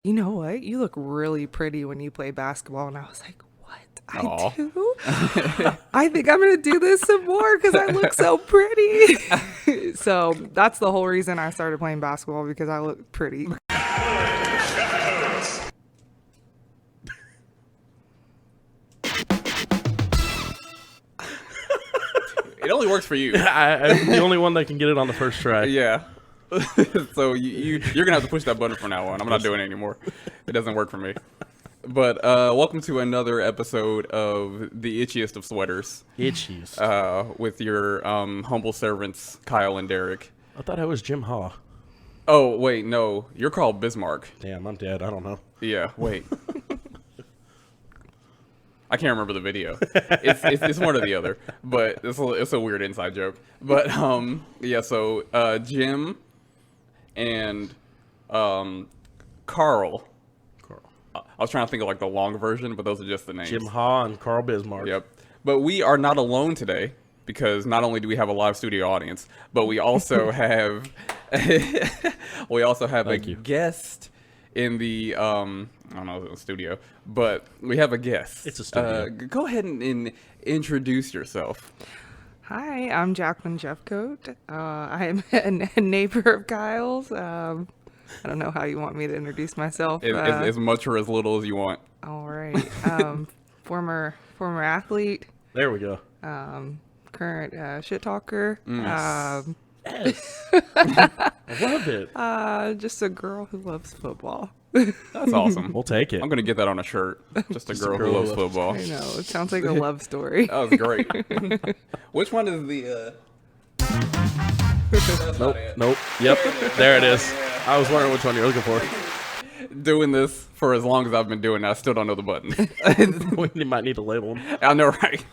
you know what? You look really pretty when you play basketball. And I was like, what? Aw. I do? I think I'm going to do this some more because I look so pretty. So that's the whole reason I started playing basketball, because I look pretty. It only works for you. I'm the only one that can get it on the first try. Yeah. So you're gonna have to push that button from now on. I'm not doing it anymore. It doesn't work for me. But welcome to another episode of the itchiest of sweaters. Itchiest. With your humble servants, Kyle and Derrick. I thought I was Jim Haw. Oh wait, no, you're called Bismarck. Damn, I'm dead. I don't know. Yeah, wait. I can't remember the video. It's one or the other, but it's a weird inside joke. But yeah. So Jim and Carl. I was trying to think of like the long version, but those are just the names. Jim Haw and Carl Bismarck. Yep. But we are not alone today, because not only do we have a live studio audience, but we also have a guest in the I don't know, the studio, but we have a guest. It's a studio. Go ahead and introduce yourself. Hi, I'm Jacqueline Jeffcoat. I'm a neighbor of Kyle's. I don't know how you want me to introduce myself. As much or as little as you want. All right. Former athlete. There we go. Current shit talker. Yes. I love it. Just a girl who loves football. That's awesome. We'll take it. I'm gonna get that on a shirt. Just a girl who loves football. I know. It sounds like a love story. That was great. Which one is the? Nope. Yep. There it is. I was wondering which one you're looking for. Doing this for as long as I've been doing it, I still don't know the buttons. We might need to label them. I know, right?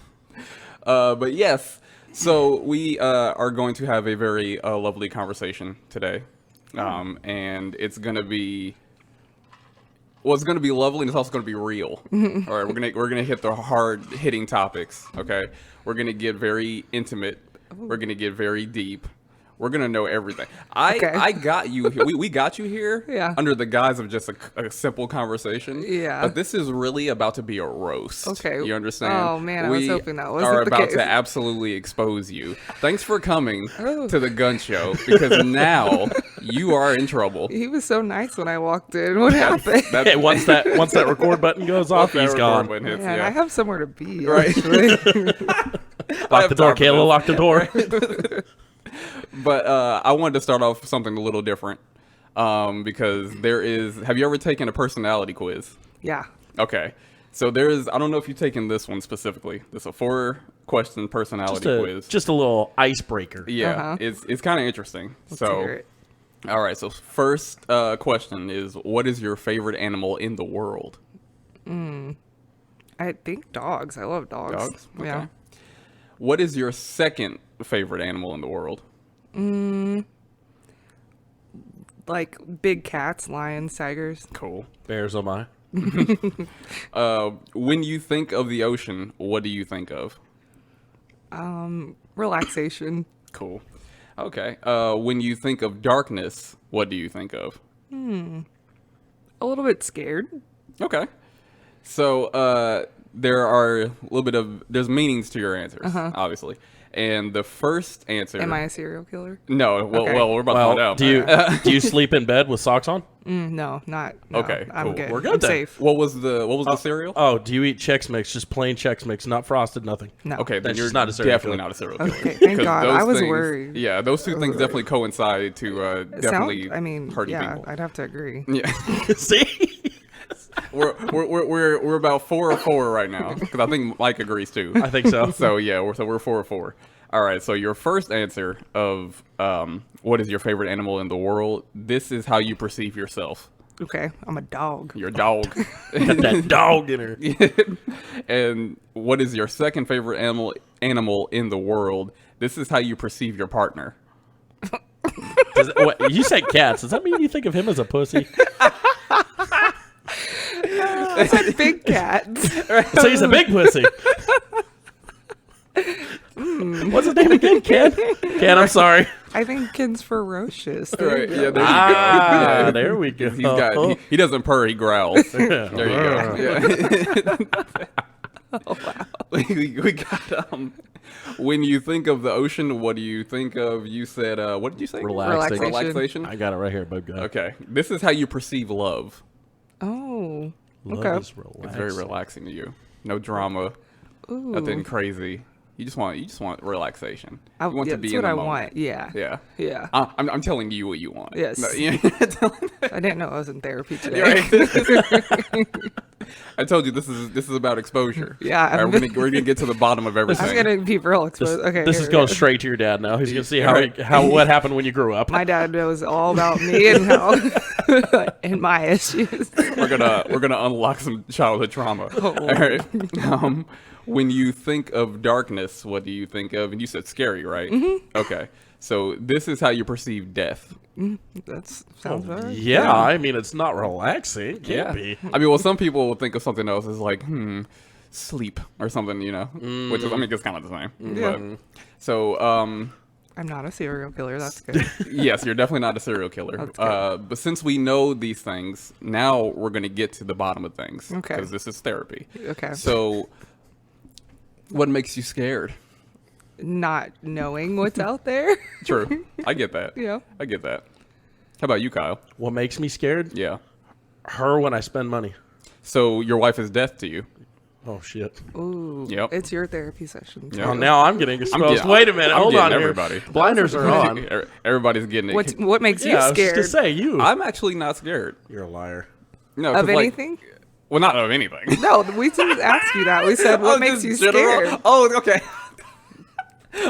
But yes, so we are going to have a very lovely conversation today, and it's gonna be. Well, it's going to be lovely, and it's also going to be real. All right, we're gonna hit the hard hitting topics. Okay, we're gonna get very intimate. We're gonna get very deep. We're gonna know everything. I got you here. We got you here under the guise of just a simple conversation. Yeah. But this is really about to be a roast. Okay. You understand? Oh man, I was hoping that wasn't are the about case. to absolutely expose you. Thanks for coming to the gun show, because now you are in trouble. He was so nice when I walked in. What happened? Hey, once that record button goes off, he's gone. Hits, Man, yeah. I have somewhere to be. Right. Lock the door, Kayla. Lock the door. But I wanted to start off with something a little different, because there is. Have you ever taken a personality quiz? Yeah. Okay, so there's. I don't know if you've taken this one specifically. This is a 4-question personality quiz. Just a little icebreaker. Yeah, it's kind of interesting. Let's hear it. All right. So first question is, what is your favorite animal in the world? I think dogs. I love dogs. Dogs. Okay. Yeah. What is your second favorite animal in the world? Like big cats, lions, tigers. Cool. Bears, oh my. When you think of the ocean, what do you think of? Relaxation. Cool. Okay. When you think of darkness, what do you think of? A little bit scared. Okay. So there's meanings to your answers, obviously. And the first answer. Am I a serial killer? No. Okay. Well, we're about to find out. Do you sleep in bed with socks on? No, not. No, Okay, I'm cool. good. We're good I'm then. safe. What was the cereal? Oh, do you eat Chex Mix? Just plain Chex Mix, not frosted, nothing. No. Okay, then That's you're just not a serial definitely killer. not a serial killer. Okay, thank 'Cause God. those I was things- worried. Yeah, those two things definitely coincide to definitely hurting yeah, people. I'd have to agree. Yeah. See? We're about 4-4 right now, because I think Mike agrees too. I think so. So yeah, we're 4-4. All right. So your first answer of what is your favorite animal in the world? This is how you perceive yourself. Okay, I'm a dog. Your dog. Got that dog in her. And what is your second favorite animal in the world? This is how you perceive your partner. You said cats. Does that mean you think of him as a pussy? I said big cats. So he's a big pussy. What's his name again? Ken? Ken, I'm sorry. I think Ken's ferocious. Right, yeah, there you go. Ah, there we go. He's got, he doesn't purr, he growls. There you go. Yeah. Oh, wow. we got, when you think of the ocean, what do you think of? You said, what did you say? Relaxation. Relaxation? I got it right here, babe. Okay. This is how you perceive love. Oh. Love Okay. is relaxing. It's very relaxing to you. No drama. Ooh. Nothing crazy. You just want relaxation. I, You want to be that's in what the I moment. want. Yeah. Yeah. Yeah. I'm telling you what you want. Yes. No, yeah. I didn't know I was in therapy today. Right. I told you this is about exposure. Yeah, All right, we're gonna get to the bottom of everything. I'm gonna be real exposed. Okay. This here is we going go. straight to your dad now. He's gonna see how what happened when you grew up. My dad knows all about me and how and my issues. We're gonna unlock some childhood trauma. Oh. All right. When you think of darkness, what do you think of? And you said scary, right? Mm-hmm. Okay. So this is how you perceive death. That sounds right. Yeah, I mean it's not relaxing. Can't be. I mean, well, some people will think of something else as like, sleep or something, which is, I mean, it's kind of the same. Yeah. But, so, I'm not a serial killer. That's good. yes, you're definitely not a serial killer. That's good. But since we know these things, now we're going to get to the bottom of things. Okay. Because this is therapy. Okay. So, what makes you scared? Not knowing what's out there. True. I get that. Yeah. I get that. How about you, Kyle? What makes me scared? Yeah. Her when I spend money. So, your wife is death to you. Oh shit. Ooh. Yep. It's your therapy session. Yep. Oh, now I'm getting exposed. getting- Wait a minute. I'm Hold getting on. everybody. Here. Blinders are on. Everybody's getting it. What makes Yeah, you I was just scared to say you. I'm actually not scared. You're a liar. No, 'cause, of like, anything? well, not of anything. No, we didn't ask you that. We said what Oh, makes just you general? scared. Oh, okay.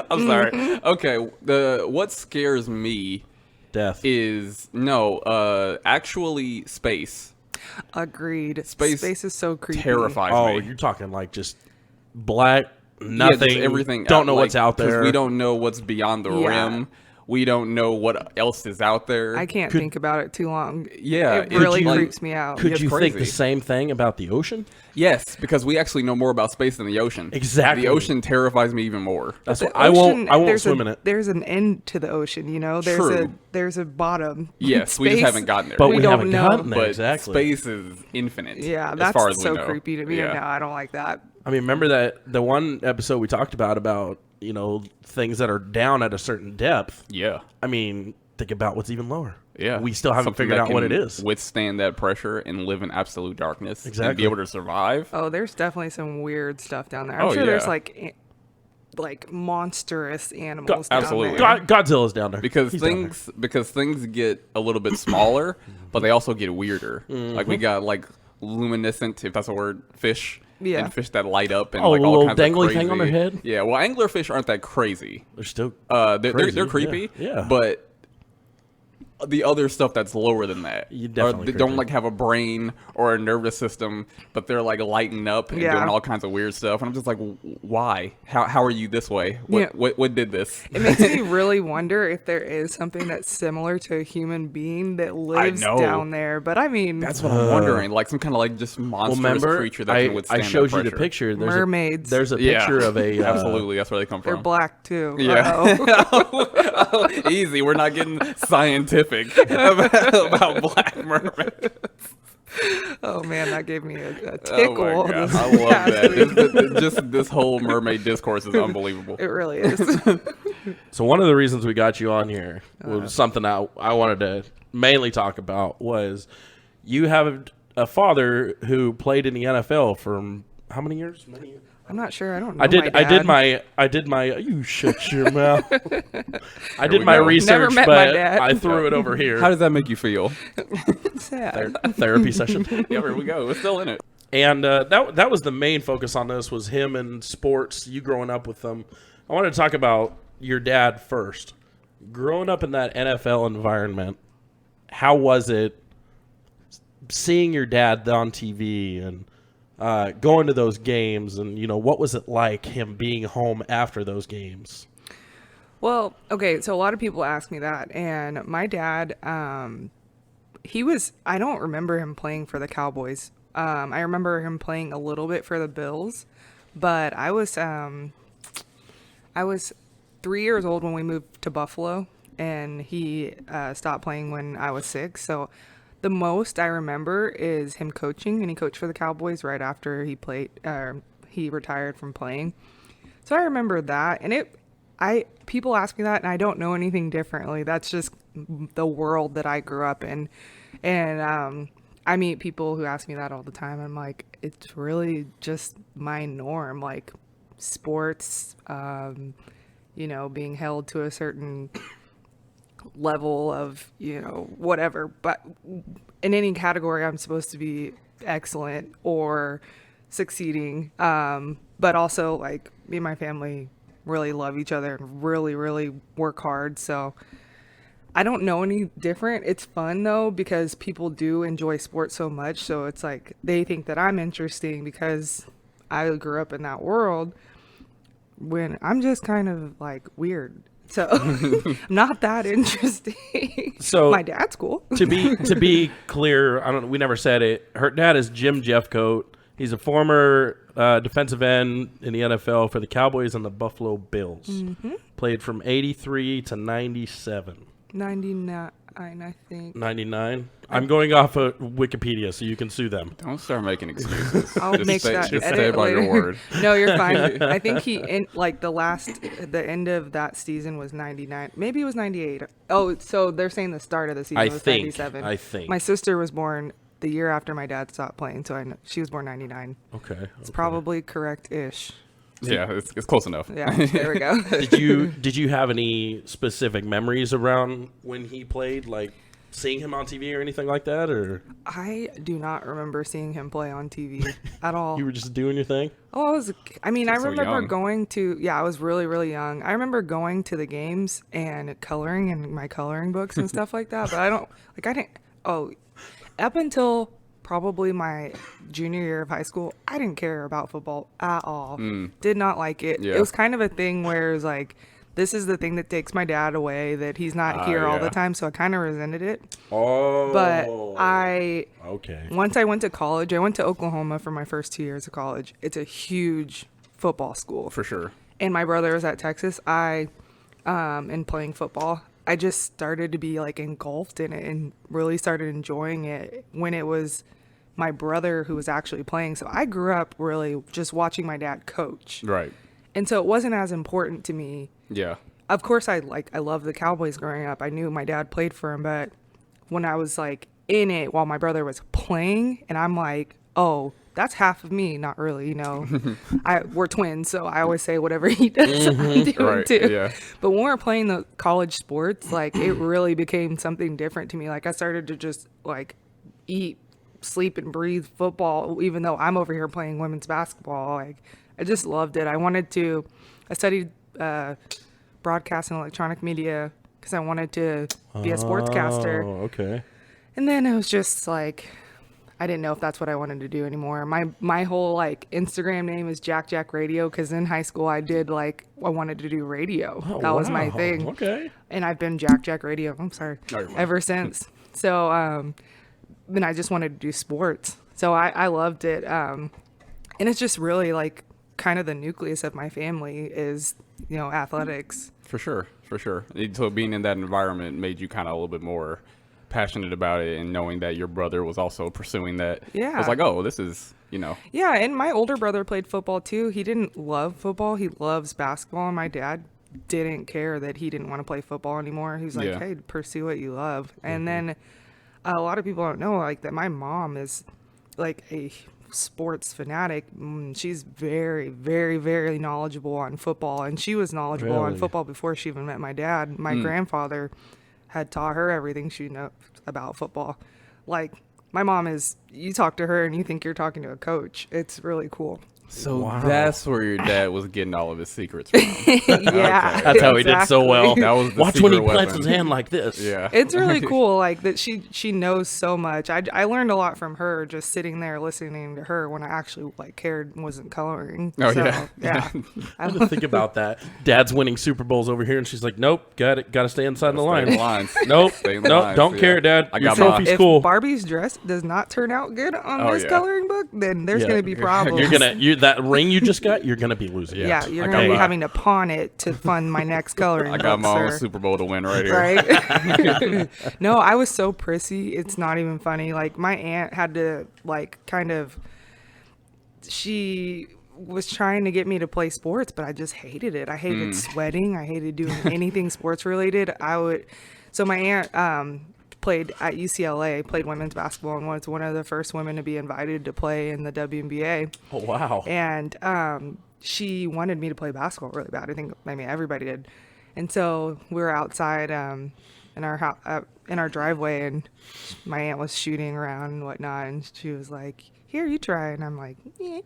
I'm Mm-hmm. sorry. Okay, what scares me Death. is actually space Agreed. Space Space is so creepy. terrifies Oh, me. you're talking like just black, Yeah, nothing, just everything. Don't know like, what's out 'cause there. We don't know what's beyond the Yeah. rim. We don't know what else is out there. I can't think about it too long. Yeah, It really like- creeps me out. Could It's you think crazy. the same thing about the ocean? Yes, because we actually know more about space than the ocean. Exactly. The ocean terrifies me even more. That's The what I won't. ocean, I won't there's swim in it. There's an end to the ocean, you know. True. There's a bottom. Yes, we just Space- haven't gotten there. But we we don't haven't know. gotten there But exactly. space is infinite. Yeah, as that's far as so we know. creepy to me. Yeah. No, I don't like that. I mean, remember that the one episode we talked about things that are down at a certain depth. Yeah. I mean, think about what's even lower. Yeah. We still haven't Something figured that out what it can is. Withstand that pressure and live in absolute darkness. And Exactly. be able to survive. Oh, there's definitely some weird stuff down there. I'm Oh, sure there's yeah. like monstrous animals down absolutely. there. Godzilla's down there Because He's down things get a little bit smaller, but they also get weirder. Mm-hmm. Like we got like luminescent, if that's a word, fish. Yeah. And fish that light up and Oh, like the all little kinds dangly of crazy. thing on their head? Yeah. Well, anglerfish aren't that crazy. They're still. They're Crazy, creepy. yeah. But the other stuff that's lower than that, You definitely they don't creepy. like have a brain or a nervous system, but they're like lighting up and Yeah. doing all kinds of weird stuff. And I'm just like, why? How are you this way? What Yeah. what did this? It makes me really wonder if there is something that's similar to a human being that lives know. down there. But I mean, That's what I'm wondering. Like some kind of like just Well, monstrous remember, creature that I can withstand showed that you the pressure. picture. There's Mermaids. There's a Yeah. picture of a Absolutely, that's where they come they're from. black too. Yeah. Uh-oh. Easy. We're not getting scientific about black mermaids. Oh man, that gave me a Oh tickle. my God. This I love past that. week. Just this whole mermaid discourse is unbelievable. It really is. So one of the reasons we got you on here Uh-huh. was something I wanted to mainly talk about was you have a father who played in the NFL for how many years? Many years? I'm not sure. I don't know. I did my my you shut your mouth. I did we my go. research, Never met but my dad. I threw it over here. How does that make you feel? sad. Therapy session. Yeah, here we go. We're still in it. And that was the main focus on this was him and sports, you growing up with them. I wanted to talk about your dad first. Growing up in that NFL environment, how was it seeing your dad on TV and going to those games? And, what was it like him being home after those games? Well, okay, so a lot of people ask me that, and my dad, I don't remember him playing for the Cowboys. I remember him playing a little bit for the Bills, but I was 3 years old when we moved to Buffalo, and he stopped playing when I was 6. So the most I remember is him coaching, and he coached for the Cowboys right after he retired from playing. So I remember that, and people ask me that, and I don't know anything differently. That's just the world that I grew up in, and I meet people who ask me that all the time. I'm like, it's really just my norm, like sports, being held to a certain level of, whatever. But in any category, I'm supposed to be excellent or succeeding. But also, like, me and my family really love each other and really, really work hard. So I don't know any different. It's fun though, because people do enjoy sports so much. So it's like they think that I'm interesting because I grew up in that world, when I'm just kind of like weird. So I'm not that interesting. So my dad's cool. to be clear, we never said it. Her dad is Jim Jeffcoat. He's a former defensive end in the NFL for the Cowboys and the Buffalo Bills. Mm-hmm. Played from 83 to 97. 99, I think. 99? I'm going off of Wikipedia, so you can sue them. Don't start making excuses. I'll just make stay, that just edit stay by later. your word. No, you're fine. I think the end of that season was 99. Maybe it was 98. Oh, so they're saying the start of the season was 97. I think. My sister was born the year after my dad stopped playing, so I know she was born 99. Okay. It's probably correct-ish. Yeah, it's close enough. Yeah, there we go. Did you have any specific memories around when he played, like seeing him on TV or anything like that? Or I do not remember seeing him play on TV at all. you were just doing your thing? Oh, I remember young. going to, I was really, really young. I remember going to the games and coloring in my coloring books and stuff like that. But up until probably my junior year of high school, I didn't care about football at all. Did not like it. Yeah. It was kind of a thing where it was like, this is the thing that takes my dad away, that he's not here all the time. So I kind of resented it. Oh. But Okay. once I went to college, I went to Oklahoma for my first 2 years of college. It's a huge football school. For sure. And my brother was at Texas. In playing football, I just started to be like engulfed in it and really started enjoying it when it was my brother who was actually playing. So I grew up really just watching my dad coach. Right. And so it wasn't as important to me. Yeah. Of course, I loved the Cowboys growing up. I knew my dad played for him, but when I was like in it while my brother was playing, and I'm like, oh, that's half of me. Not really, we're twins, so I always say whatever he does, I'm doing Right, too. yeah. But when we're playing the college sports, like it really became something different to me. Like I started to just like eat, sleep, and breathe football, even though I'm over here playing women's basketball. Like I just loved it. I studied broadcast and electronic media because I wanted to be a sportscaster. Oh, okay. And then it was just like, I didn't know if that's what I wanted to do anymore. My whole like Instagram name is Jack Radio because in high school I wanted to do radio. That was my thing. Okay. And I've been Jack Radio. I'm sorry. No, you're fine. Ever since. So then I just wanted to do sports. So I loved it. And it's just really like kind of the nucleus of my family is, athletics. For sure. So being in that environment made you kind of a little bit more passionate about it, and knowing that your brother was also pursuing that. Yeah. I was like, oh, this is, Yeah, and my older brother played football too. He didn't love football. He loves basketball, and my dad didn't care that he didn't want to play football anymore. He was like, hey, pursue what you love. Mm-hmm. And then a lot of people don't know like that my mom is like a sports fanatic. She's very, very, very knowledgeable on football, and she was knowledgeable on football before she even met my dad. My grandfather had taught her everything she knows about football. Like my mom is, you talk to her and you think you're talking to a coach. It's really cool. So that's where your dad was getting all of his secrets from. Yeah, That's how he did so well. That was the Watch when he secret plants weapon. his hand like this. Yeah. It's really cool, like that she knows so much. I learned a lot from her just sitting there listening to her when I actually like cared and wasn't coloring. Oh, so, yeah. I didn't think about that. Dad's winning Super Bowls over here, and she's like, "Nope, got to stay inside the Stay in line. the lines. Nope, Stay in the nope, lines, don't yeah. care, Dad. I Your got my- trophy's If cool." Barbie's dress does not turn out good on Oh, this yeah. coloring book, then there's going to be problems. Dude, that ring you just got, you're going to be losing. Yeah, it. you're I going to got be my- having to pawn it to fund my next coloring I got book, my own sir. Super Bowl to win right here. Right? No, I was so prissy. It's not even funny. Like, my aunt had to, like, kind of, she was trying to get me to play sports, but I just hated it. I hated sweating. I hated doing anything sports related. So my aunt played at UCLA, played women's basketball, and was one of the first women to be invited to play in the WNBA. Oh, wow. And she wanted me to play basketball really bad. I mean, everybody did. And so we were outside in our driveway, and my aunt was shooting around and whatnot, and she was like, "Here, you try." And I'm like, "Yeah."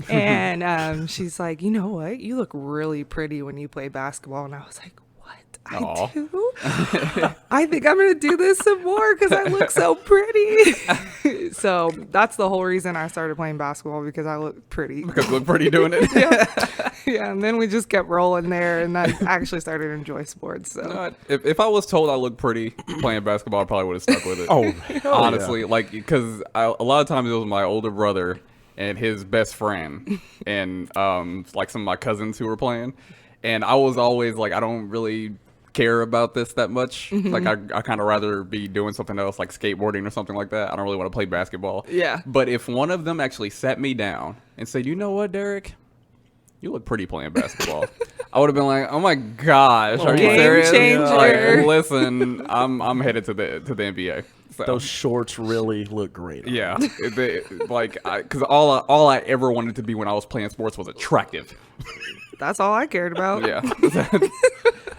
And she's like, "You know what? You look really pretty when you play basketball." And I was like, "What? Aw. I do? I think I'm going to do this some more because I look so pretty." So that's the whole reason I started playing basketball, because I look pretty. Because you look pretty doing it. Yeah, and then we just kept rolling there, and I actually started to enjoy sports. So If I was told I looked pretty playing basketball, I probably would have stuck with it. Oh, honestly, like, because a lot of times it was my older brother and his best friend, and like some of my cousins who were playing, and I was always like, I don't really care about this that much. Like, I kind of rather be doing something else, like skateboarding or something like that. I don't really want to play basketball. Yeah. But if one of them actually sat me down and said, "You know what, Derrick? You look pretty playing basketball," I would have been like, "Oh my gosh, are you Game serious?" changer. Like, listen, I'm headed to the NBA. So. those shorts really look great. Yeah, because all I ever wanted to be when I was playing sports was attractive. that's all I cared about. Yeah,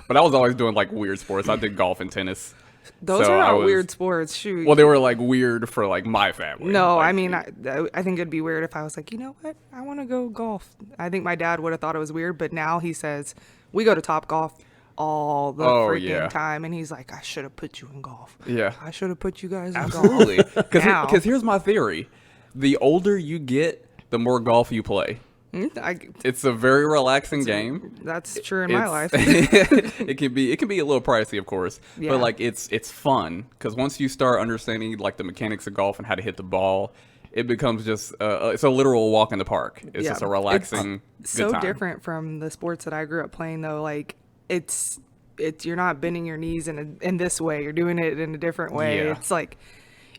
but I was always doing like weird sports. I did golf and tennis. Those So are I not was- weird sports. Shoot. Well, they were like weird for like my family. No, Like, I mean, I think it'd be weird if I was like, "You know what? I want to go golf." I think my dad would have thought it was weird, but now he says we go to Top Golf all the Oh, freaking yeah. time, and he's like, "I should have put you in golf. Yeah. I should have put you guys in absolutely. golf." Now. Because here's my theory: the older you get, the more golf you play. It's a very relaxing game. That's true in my life. it can be a little pricey, of course, Yeah. but like it's fun because once you start understanding like the mechanics of golf and how to hit the ball, it becomes just it's a literal walk in the park. It's Yeah. just a relaxing, It's good so time. different from the sports that I grew up playing, though. Like it's you're not bending your knees in this way. You're doing it in a different way. Yeah. It's like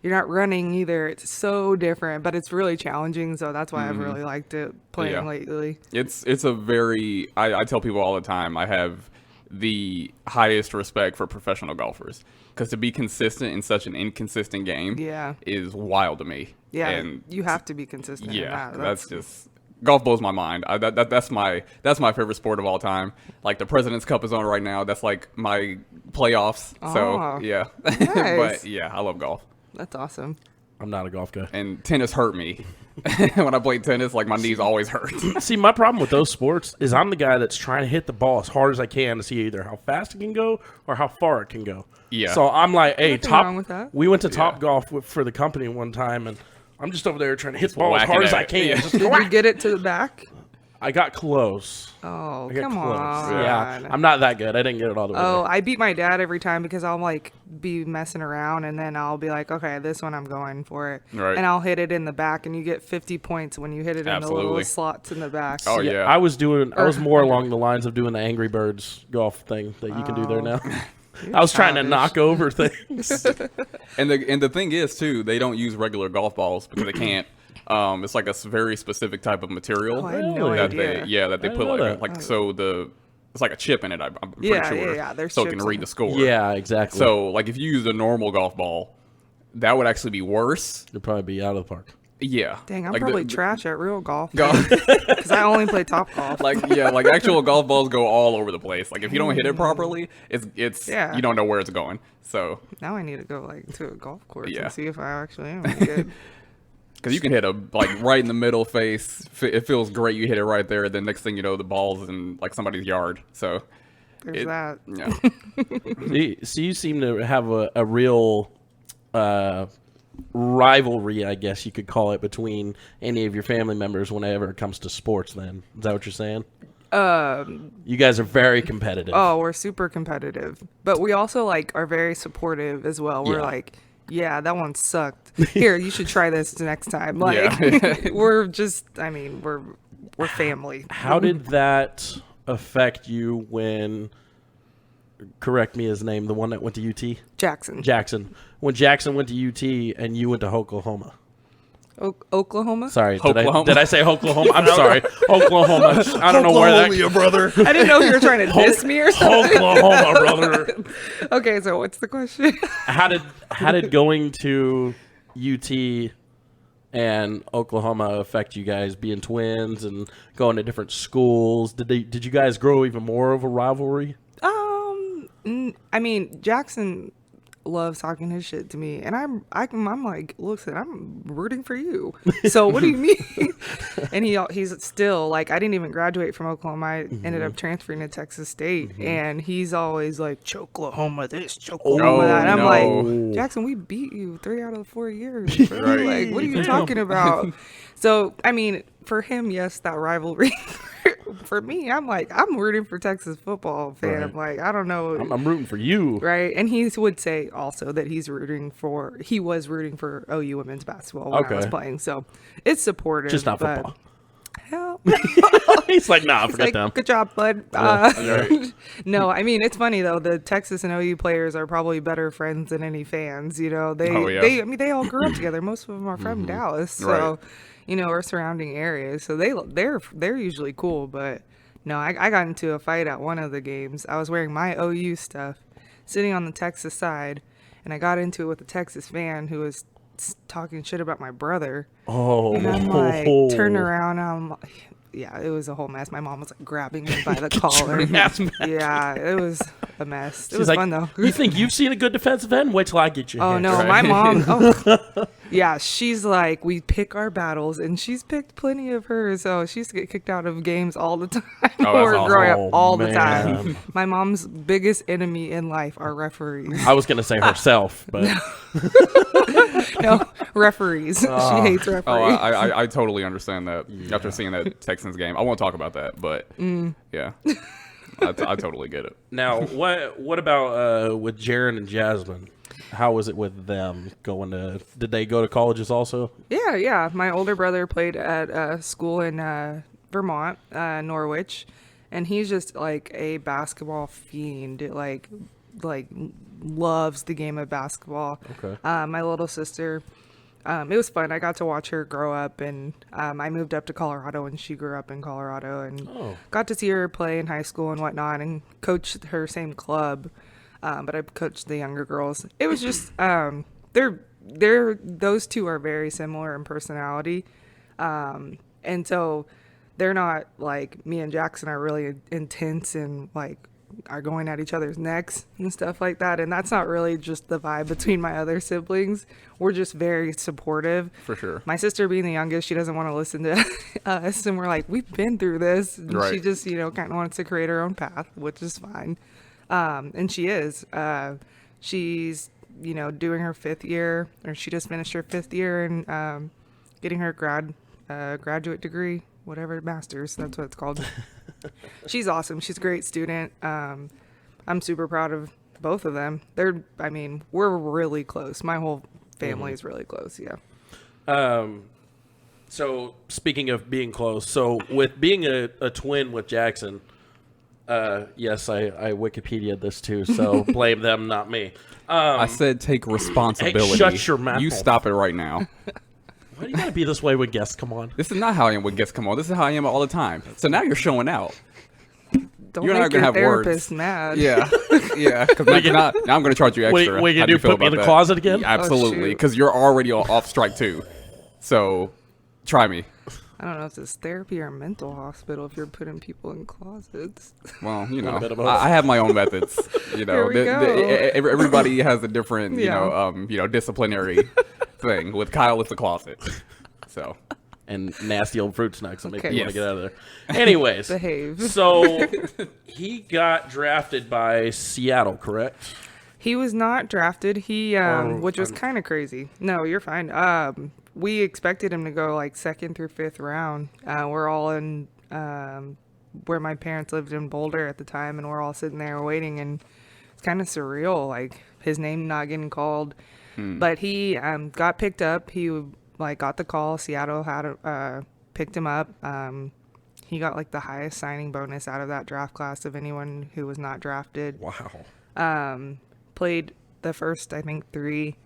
you're not running either. It's so different, but it's really challenging. So that's why I've really liked it playing Yeah. lately. It's a very I tell people all the time I have the highest respect for professional golfers because to be consistent in such an inconsistent game Yeah. is wild to me. Yeah, and you have to be consistent. in yeah, that. that's just golf blows my mind. That's my favorite sport of all time. Like the President's Cup is on right now. That's like my playoffs. So Oh, yeah, nice. but yeah, I love golf. That's awesome. I'm not a golf guy. And tennis hurt me. When I played tennis, like my knees always hurt. See, my problem with those sports is I'm the guy that's trying to hit the ball as hard as I can to see either how fast it can go or how far it can go. Yeah. So I'm like, hey, Nothing Top. wrong with that. We went to Top Golf for the company one time, and I'm just over there trying to hit the ball as whacking hard as at I it. can. Yeah. Just Did you whack. get it to the back? I got close. Oh, I got come close. on. Yeah, I'm not that good. I didn't get it all the way. Oh, there. I beat my dad every time because I'll like be messing around and then I'll be like, okay, this one I'm going for it. Right. And I'll hit it in the back and you get 50 points when you hit it in the Absolutely. little slots in the back. Oh yeah. I was more along the lines of doing the Angry Birds golf thing that you can do Oh. there now. I was trying to childish. knock over things. And the thing is too, they don't use regular golf balls because they can't. It's like a very specific type of material Oh, I had no that idea. they I put know like that. so it's like a chip in it. I'm pretty Yeah, sure. yeah. There's so it chips can in read it. the score. Yeah, exactly. So like if you use a normal golf ball, that would actually be worse. you'll probably be out of the park. Yeah. Dang, I'm Like probably trash at real golf golf. because I only play top golf. Like actual golf balls go all over the place. Like if you don't hit it properly, it's Yeah. you don't know where it's going. So Now I need to go like to a golf course Yeah. and see if I actually am good. because you can hit a like right in the middle face. It feels great. You hit it right there. Then next thing you know, the ball's in like somebody's yard. So There's that. yeah. So you seem to have a real rivalry, I guess you could call it, between any of your family members whenever it comes to sports. Then is that what you're saying? You guys are very competitive. Oh, we're super competitive, but we also like are very supportive as well. We're Yeah. like, yeah, that one sucked. Here, you should try this next time. Like, Yeah. we're just, I mean, we're We're family. How did that affect you when, correct me his name, the one that went to UT? Jackson. When Jackson went to UT and you went to Oklahoma. Oklahoma? Sorry, Oklahoma. did I say Oklahoma? I'm sorry. Oklahoma. I don't know where that... Oklahoma, brother. I didn't know if you were trying to diss me or something. Oklahoma, brother. Okay, so what's the question? How did going to UT and Oklahoma affect you guys being twins and going to different schools? Did you guys grow even more of a rivalry? I mean, Jackson loves talking his shit to me, and I'm like, listen, I'm rooting for you. So what do you mean? And he's still like, I didn't even graduate from Oklahoma. I ended up transferring to Texas State, and he's always like, Choklahoma this, Choklahoma that. And I'm like, Jackson, we beat you 3 out of the 4 years. Bro. Right. Like, what are you talking about? So I mean, for him, yes, that rivalry. For me, I'm like, I'm rooting for Texas football, fam. Right. Like, I don't know. I'm rooting for you. Right. And he would say also that he was rooting for OU women's basketball when I was playing. So it's supportive. Just not football. Hell. He's like, nah, He's forget like, them. good job, bud. Right. No, I mean, it's funny though. The Texas and OU players are probably better friends than any fans. You know, they they all grew up together. Most of them are from Dallas. So, Right. you know, or surrounding areas. So they're usually cool, but no, I got into a fight at one of the games. I was wearing my OU stuff, sitting on the Texas side, and I got into it with a Texas fan who was talking shit about my brother. Oh. And I'm like, turn around. I'm like, yeah, it was a whole mess. My mom was like grabbing me by the collar. Yeah, it was a mess. It was like, fun though. You think you've seen a good defensive end? Wait till I get you. Oh no, right? my mom. Oh, yeah, she's like, we pick our battles, and she's picked plenty of hers. So she used to get kicked out of games all the time. Or awesome. growing up all the Man. time. My mom's biggest enemy in life are referees. I was gonna say herself, but No, referees. She hates referees. Oh, I totally understand that after seeing that Texans game. I won't talk about that, but yeah, I totally get it. now what about with Jaron and Jasmine? How was it with them going to? Did they go to colleges also? Yeah. My older brother played at a school in Vermont, Norwich, and he's just like a basketball fiend. Like loves the game of basketball. Okay. My little sister, it was fun. I got to watch her grow up, and I moved up to Colorado, and she grew up in Colorado, and got to see her play in high school and whatnot, and coached her same club. But I coached the younger girls. It was just those two are very similar in personality, and so they're not like me and Jackson are really intense and like are going at each other's necks and stuff like that. And that's not really just the vibe between my other siblings. We're just very supportive. For sure. My sister being the youngest, she doesn't want to listen to us, and we're like, we've been through this. And Right. she just, kind of wants to create her own path, which is fine. And she is. She's, doing her 5th year, or she just finished her 5th year and getting her graduate degree, whatever, master's. That's what it's called. She's awesome. She's a great student. I'm super proud of both of them. We're really close. My whole family is really close. Yeah. So speaking of being close, so with being a twin with Jackson, yes, I Wikipedia'd this too, so blame them, not me. I said take responsibility. Hey, shut your mouth. You stop it right now. Why do you gotta be this way with guests? Come on. This is not how I am when guests come on. This is how I am all the time. So now you're showing out. Don't You're not make gonna your have therapist words. mad. Yeah, yeah. Because now I'm going to charge you extra. Wait, you How do you feel put me in about the that? closet again? Yeah, absolutely. shoot. Because you're already off strike too. So try me. I don't know if it's therapy or mental hospital if you're putting people in closets. Well, bit of both. I have my own methods. Here we go. Everybody has a different, Yeah. disciplinary thing. With Kyle, it's a closet. So And nasty old fruit snacks that make Okay. me want to Yes. get out of there. Anyways, Behave. so he got drafted by Seattle, correct? He was not drafted. He, which was I'm- kind of crazy. No, you're fine. We expected him to go like 2nd through 5th round. We're all in where my parents lived in Boulder at the time, and we're all sitting there waiting, and it's kind of surreal, like his name not getting called. But he got picked up. He got the call. Seattle had picked him up. he got like the highest signing bonus out of that draft class of anyone who was not drafted. Wow. Played the first, I think, 3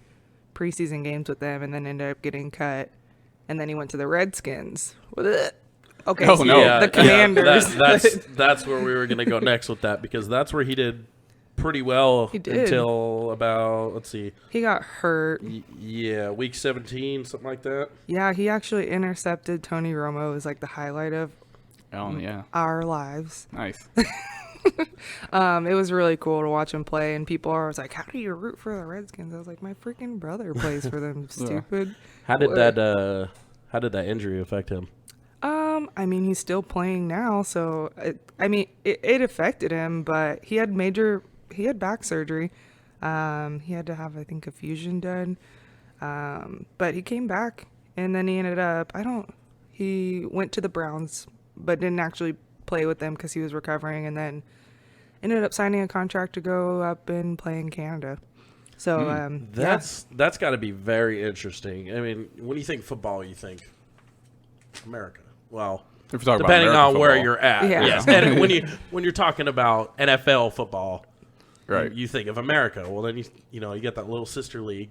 preseason games with them, and then ended up getting cut. And then he went to the Redskins. Okay, Oh, so no. the Commanders. That's where we were going to go next with that, because that's where he did pretty well He did. until about, let's see, He got hurt. week 17, something like that. Yeah, he actually intercepted Tony Romo. It was like the highlight of Oh, yeah. our lives. Nice. It was really cool to watch him play, and people are always like, how do you root for the Redskins? I was like, my freaking brother plays for them, stupid. How did that injury affect him? I mean, he's still playing now, so it affected him, but he had back surgery. He had to have, I think, a fusion done. But he came back, and then he ended up, he went to the Browns, but didn't actually play with them because he was recovering, and then ended up signing a contract to go up and play in Canada. So, That's got to be very interesting. I mean, when you think football, you think America. Well, If we're talking about depending American on where football. you're at. Yeah. Yes. And when you're talking about NFL football, Right. you think of America. Well, then you get that little sister league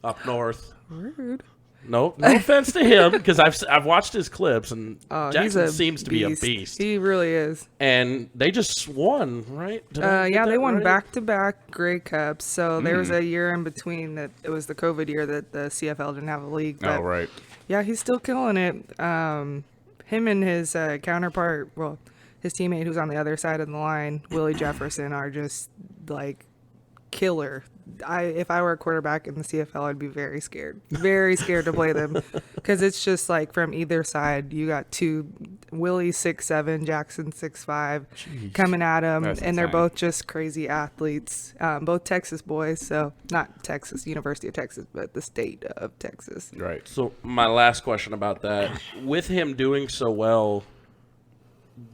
up north. rude. No offense to him, because I've watched his clips, and He's Jackson a seems to be a beast. He really is. And they just won, right? Did I get Yeah, that they won right? backto-back Grey Cups. So there was a year in between that it was the COVID year that the CFL didn't have a league. But Oh, right. yeah, he's still killing it. Him and his counterpart, well, his teammate who's on the other side of the line, Willie Jefferson, are just like killer. If I were a quarterback in the CFL, I'd be very scared to play them, because it's just like from either side you got two, Willie 6'7", Jackson 6'5", coming at them, That's and they're insane. both just crazy athletes, both Texas boys. So not Texas, University of Texas, but the state of Texas. Right. So my last question about that, with him doing so well,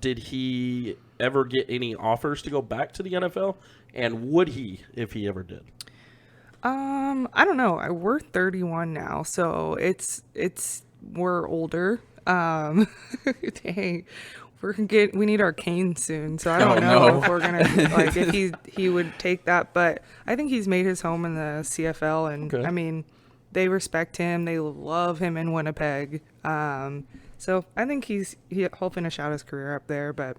did he ever get any offers to go back to the NFL? And would he, if he ever did? I don't know. We're 31 now, so we're older. Dang, we need our cane soon, so I don't know no. if we're gonna like if he would take that. But I think he's made his home in the CFL, and Okay. I mean, they respect him. They love him in Winnipeg. So I think he's he'll finish out his career up there, but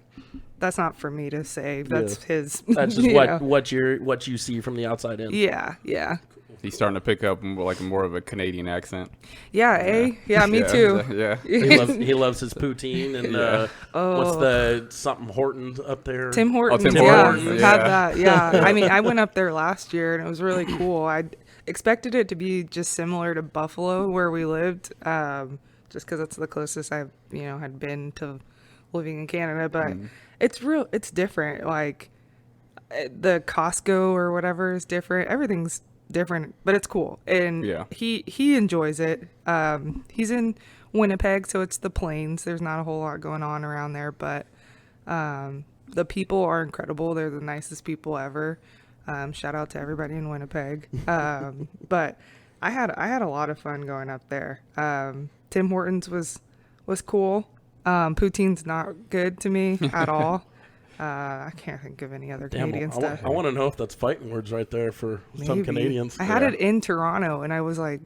that's not for me to say. That's his. That's just you know. what you see from the outside in. Yeah, yeah. He's starting to pick up like more of a Canadian accent. Yeah, eh? Yeah, me Yeah, too. Yeah. He loves his poutine and what's the something Horton up there? Tim Hortons, Tim yeah, Hortons, had yeah. that. Yeah, I mean, I went up there last year and it was really cool. I expected it to be just similar to Buffalo where we lived, just because it's the closest I've had been to living in Canada. But it's different. Like the Costco or whatever is different. Everything's different, but it's cool, and Yeah. he enjoys it. He's in Winnipeg, so it's the plains. There's not a whole lot going on around there, but the people are incredible. They're the nicest people ever. Shout out to everybody in Winnipeg. But I had a lot of fun going up there. Tim Hortons was cool. Poutine's not good to me at all. I can't think of any other Canadian stuff. I want to know if that's fighting words right there for some Maybe. Canadians. I had it in Toronto, and I was like,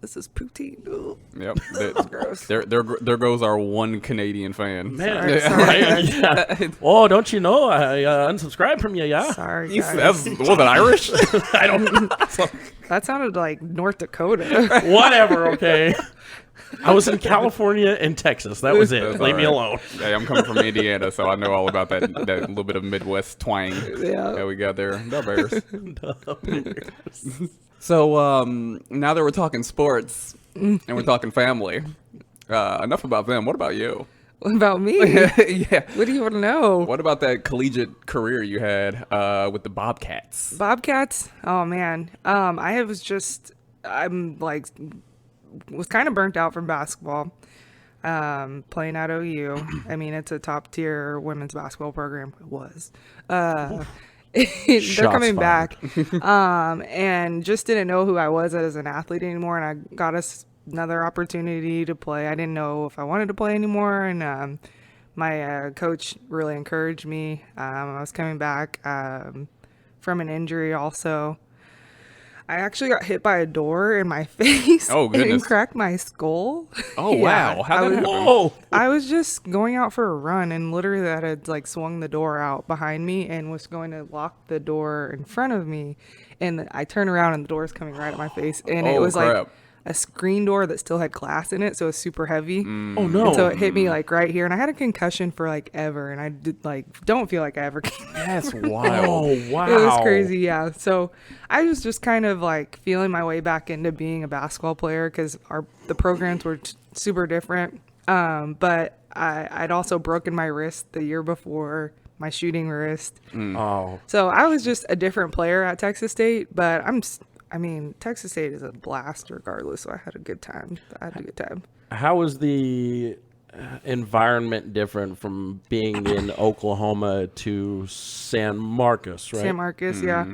"This is poutine." Ugh. Yep. Gross. There goes our one Canadian fan. Man, Sorry, right? guys. Yeah. Oh, don't you know? I unsubscribed from you, yeah? Sorry, guys. That's was it Irish? I don't That sounded like North Dakota. Whatever, okay. I was in California and Texas. That was it. That's Leave me all alone. right. Hey, I'm coming from Indiana, so I know all about that little bit of Midwest twang that we got there. The Bears. So now that we're talking sports and we're talking family, enough about them. What about you? What about me? Yeah. What do you want to know? What about that collegiate career you had with the Bobcats? Bobcats? Oh man. Was kind of burnt out from basketball. Playing at OU. I mean, it's a top tier women's basketball program. It was. They're coming back. And just didn't know who I was as an athlete anymore. And I got us another opportunity to play. I didn't know if I wanted to play anymore. And my coach really encouraged me. I was coming back from an injury also. I actually got hit by a door in my face Oh, goodness. and cracked my skull. Oh, Yeah, wow. How'd that happen? Whoa! I was just going out for a run, and literally that had like swung the door out behind me and was going to lock the door in front of me. And I turn around and the door is coming right at my face. And it Oh, was crap. like a screen door that still had glass in it, so it was super heavy. Oh no! And so it hit me like right here, and I had a concussion for like ever, and I did like don't feel like I ever came back. That's wild. Oh wow! It was crazy, yeah. So I was just kind of like feeling my way back into being a basketball player because the programs were super different. But I'd also broken my wrist the year before, my shooting wrist. Oh, So I was just a different player at Texas State, but Texas State is a blast regardless. So I had a good time. how was the environment different from being in Oklahoma to San Marcos? Right. San Marcos, yeah.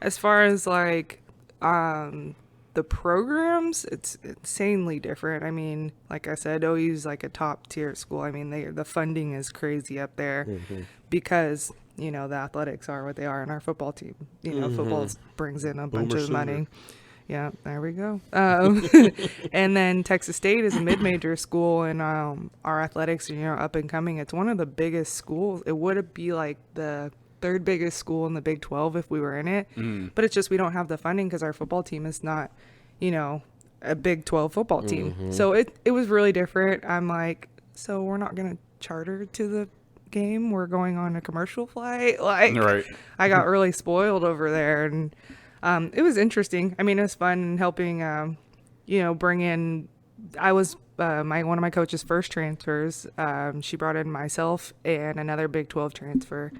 As far as like the programs, it's insanely different. I mean, like I said, OU's like a top tier school. I mean, the funding is crazy up there because the athletics are what they are, and our football team, football brings in a bunch of money. Yeah, there we go. And then Texas State is a mid-major school, and our athletics are up and coming. It's one of the biggest schools. It would be like the third biggest school in the Big 12 if we were in it. But it's just we don't have the funding because our football team is not, a Big 12 football team. So it was really different. I'm like, so we're not going to charter to the game. We're going on a commercial flight. Like, Right. I got really spoiled over there, and it was interesting. I mean, it was fun helping, bring in. I was one of my coach's first transfers. She brought in myself and another Big 12 transfer,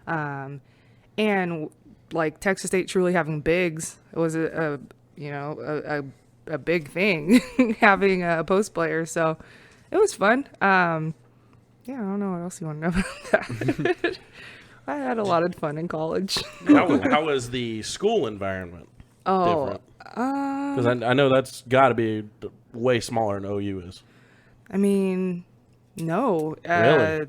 and like Texas State truly having bigs, it was a big thing having a post player. So it was fun. Yeah, I don't know what else you want to know about that. I had a lot of fun in college. How was the school environment different? Because I know that's got to be way smaller than OU is. I mean, no. Really?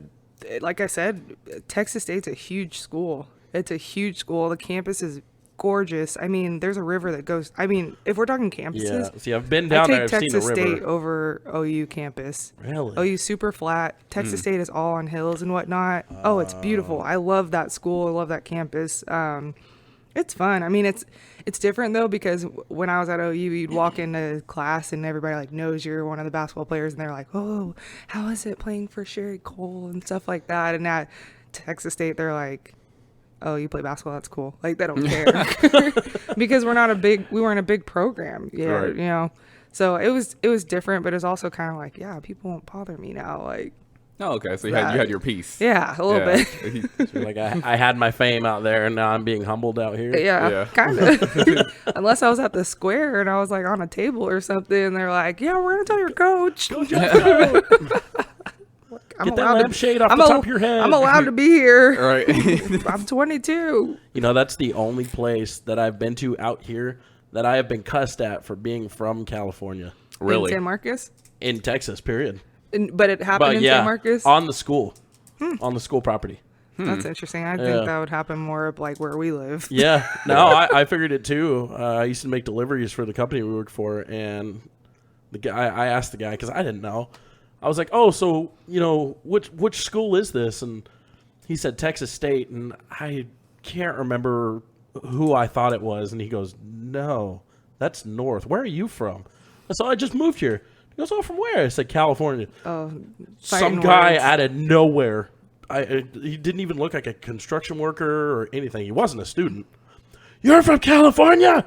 Like I said, Texas State's a huge school. It's a huge school. The campus is gorgeous. I mean, there's a river that goes. I mean, if we're talking campuses, Yeah. See, I've been down I there. take I've Texas seen the river. State over OU campus. Really? OU's super flat. Texas State is all on hills and whatnot. Oh, it's beautiful. I love that school. I love that campus. It's fun. I mean, it's different though because when I was at OU, you'd walk into class and everybody like knows you're one of the basketball players, and they're like, "Oh, how is it playing for Sherry Cole and stuff like that?" And at Texas State, they're like, "Oh, you play basketball? That's cool." Like they don't care because we weren't a big program, Right. So it was different, but it's also kind of like, yeah, people won't bother me now, like. Oh, okay. So you had your piece. Yeah, a little bit. bit. So like I had my fame out there, and now I'm being humbled out here. Yeah. Kind of. Unless I was at the square and I was like on a table or something, and they're like, "Yeah, we're gonna tell your coach." Get that lampshade off the top of your head. I'm allowed to be here. Right. I'm 22. That's the only place that I've been to out here that I have been cussed at for being from California. Really? In San Marcos? In Texas, period. But it happened in San Marcos? on the school. On the school property. That's interesting. I think that would happen more up like where we live. Yeah. No, I figured it too. I used to make deliveries for the company we worked for, and the guy, I asked the guy because I didn't know. I was like, "Oh, so which school is this?" And he said Texas State, and I can't remember who I thought it was. And he goes, "No, that's north. Where are you from?" I said, "I just moved here." He goes, "Oh, from where?" I said, "California." Some Fighting guy words. out of nowhere. He didn't even look like a construction worker or anything. He wasn't a student. "You're from California?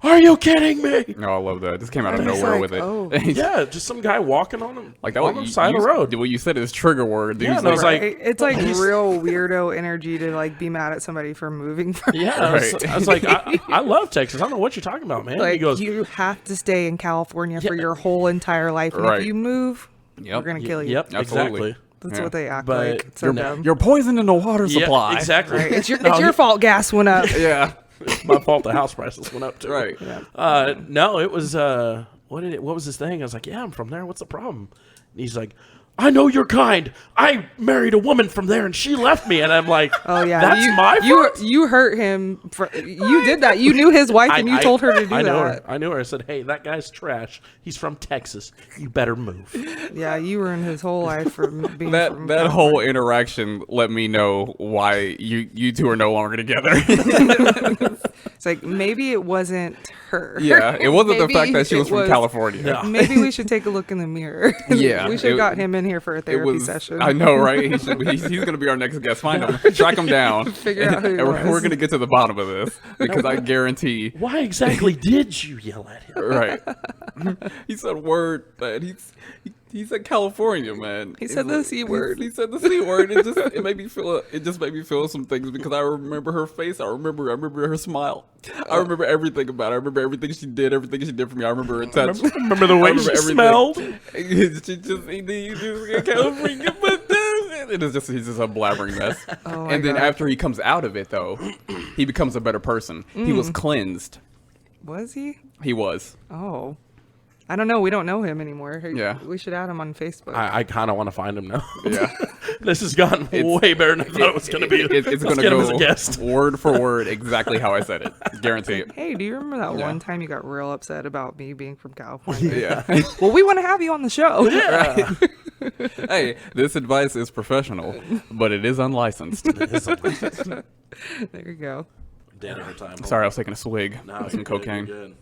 Are you kidding me?" Oh, I love that. This came out of I was nowhere like, with it. oh. Yeah, just some guy walking on him Like that on the side of the road. Well, you said his trigger word. Yeah, He's and I was like, It's like real weirdo energy to like be mad at somebody for moving from. yeah, I was like, I love Texas. I don't know what you're talking about, man. Like He goes, you have to stay in California for Yeah. your whole entire life, and Right. if you move, Yep. we're gonna kill you. "Yep, Absolutely. exactly." That's Yeah. what they act But like. It's so you're- dumb. You're poisoning the water supply. Yeah, exactly. Right? It's your No, it's your fault. Gas went up. Yeah. It's my fault. The house prices went up too. Right. No, it was what was his thing? I was like, "Yeah, I'm from there. What's the problem?" And he's like, I know your kind. I married a woman from there, and she left me. And I'm like, Oh yeah, that's my fault. You hurt him. You did that. You knew his wife, and you told her to do I know that. her. I knew her. I said, hey, that guy's trash. He's from Texas. You better move. Yeah, you ruined his whole life for being That from that whole interaction let me know why you two are no longer together. It's like maybe it wasn't her. Yeah, it wasn't the Maybe fact that she was it from California. No. Maybe we should take a look in the mirror. Yeah, we should have it- got him in here for a It therapy was. session. I know, right? He's going to be our next guest. Find him, track him down, Figure out who he and was. we're going to get to the bottom of this because I guarantee. Why exactly did you yell at him? Right. He said word, man. He said California, man. He said the C word. He said the C word. It just made me feel some things because I remember her face. I remember her smile. I remember everything about her. I remember everything she did for me. I remember her touch. Remember the way she smelled? She just California, but he's just a blabbering mess. Oh my And then God. after he comes out of it, though, he becomes a better person. He was cleansed. Was he? He was. Oh. I don't know. We don't know him anymore. Yeah. We should add him on Facebook. I kind of want to find him now. Yeah. This has gotten way better than I thought it was going to be. It's Let's going to get him as go a guest. word for word exactly how I said it. Guarantee it. Hey, do you remember that Yeah. one time you got real upset about me being from California? Yeah. Well, we want to have you on the show. Hey, this advice is professional, but it is unlicensed. There you go. Dinner time. Sorry, I was taking a swig No, of some you're good, cocaine. you're good.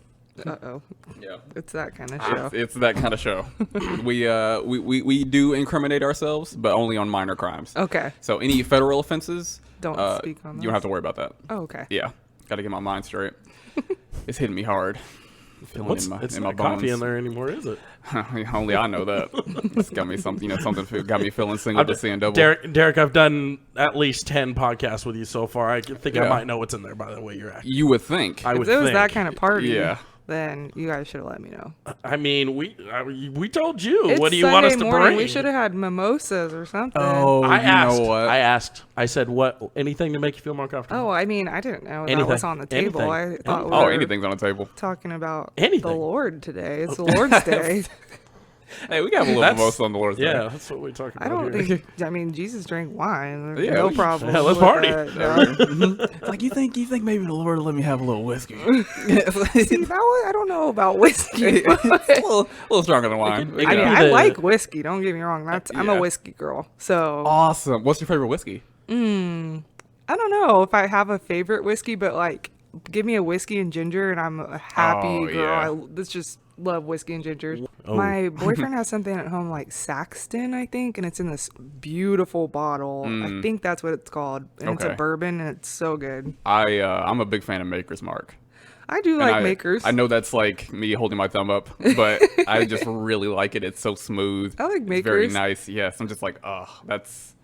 Uh-oh. Yeah. It's that kind of show. It's that kind of show. We do incriminate ourselves, but only on minor crimes. Okay. So any federal offenses, Don't speak on you don't those. have to worry about that. Oh, okay. Yeah, got to get my mind straight. It's hitting me hard. Feeling What's, in my, it's in my not coffee bones. in there anymore, is it? Only I know that. It's got me something. Something got me feeling single to seeing double. Derrick, I've done at least 10 podcasts with you so far. I think I Yeah. might know what's in there by the way you're acting. You would think. I If would it was think. that kind of party, Yeah. then you guys should have let me know. I mean, we told you. It's What do you Sunday want us to morning. bring? We should have had mimosas or something. Oh, I you asked. know what? I asked. I said, "What? Anything to make you feel more comfortable?" Oh, I mean, I didn't know that Anything. was on the table. I Anything. thought we Oh, were anything's on the table. talking about Anything. the Lord today. It's the Lord's Day. Hey, we got a little That's- mimosa on the Lord's Day. Yeah, that's what we're talking about. I don't here. think. I mean, Jesus drank wine. There's Yeah, no we- problem. yeah, let's with party. that, dog. It's like you think maybe the Lord will let me have a little whiskey. See, that was, I don't know about whiskey. It's a little stronger than wine. It I could mean, be I the- like whiskey. Don't get me wrong. I'm Yeah. a whiskey girl. So Awesome. What's your favorite whiskey? I don't know if I have a favorite whiskey, but like, give me a whiskey and ginger, and I'm a happy Oh, girl. yeah. I just love whiskey and ginger. Oh. My boyfriend has something at home like Saxton, I think, and it's in this beautiful bottle. I think that's what it's called, and it's a Okay. bourbon, and it's so good. I'm a big fan of Maker's Mark. I do And like I, Makers. I know that's like me holding my thumb up, but I just really like it. It's so smooth. I like It's very Makers. nice. Yes, I'm just like, oh, that's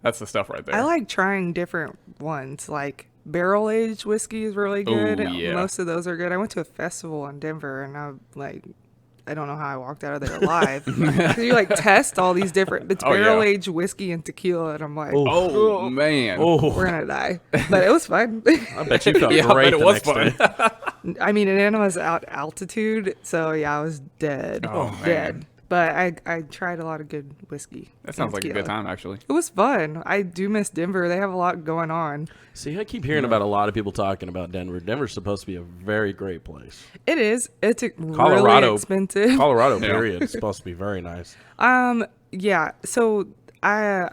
the stuff right there. I like trying different ones. Like barrel aged whiskey is really good. yeah. Most of those are good. I went to a festival in Denver, and I don't know how I walked out of there alive. 'Cause you like test all these different. It's Oh, yeah. barrel aged whiskey and tequila, and I'm like, Oh man. Oh, we're gonna die. But it was fun. I bet you felt Yeah, I great bet it the was next fun. day. I mean, and it was at altitude, so yeah, I was dead. Oh, dead. man. But I tried a lot of good whiskey. That sounds and like a good tequila. time, actually. It was fun. I do miss Denver. They have a lot going on. See, I keep hearing about a lot of people talking about Denver. Denver's supposed to be a very great place. It is. It's Colorado, really expensive. Colorado, Yeah. period, is supposed to be very nice. Yeah. So I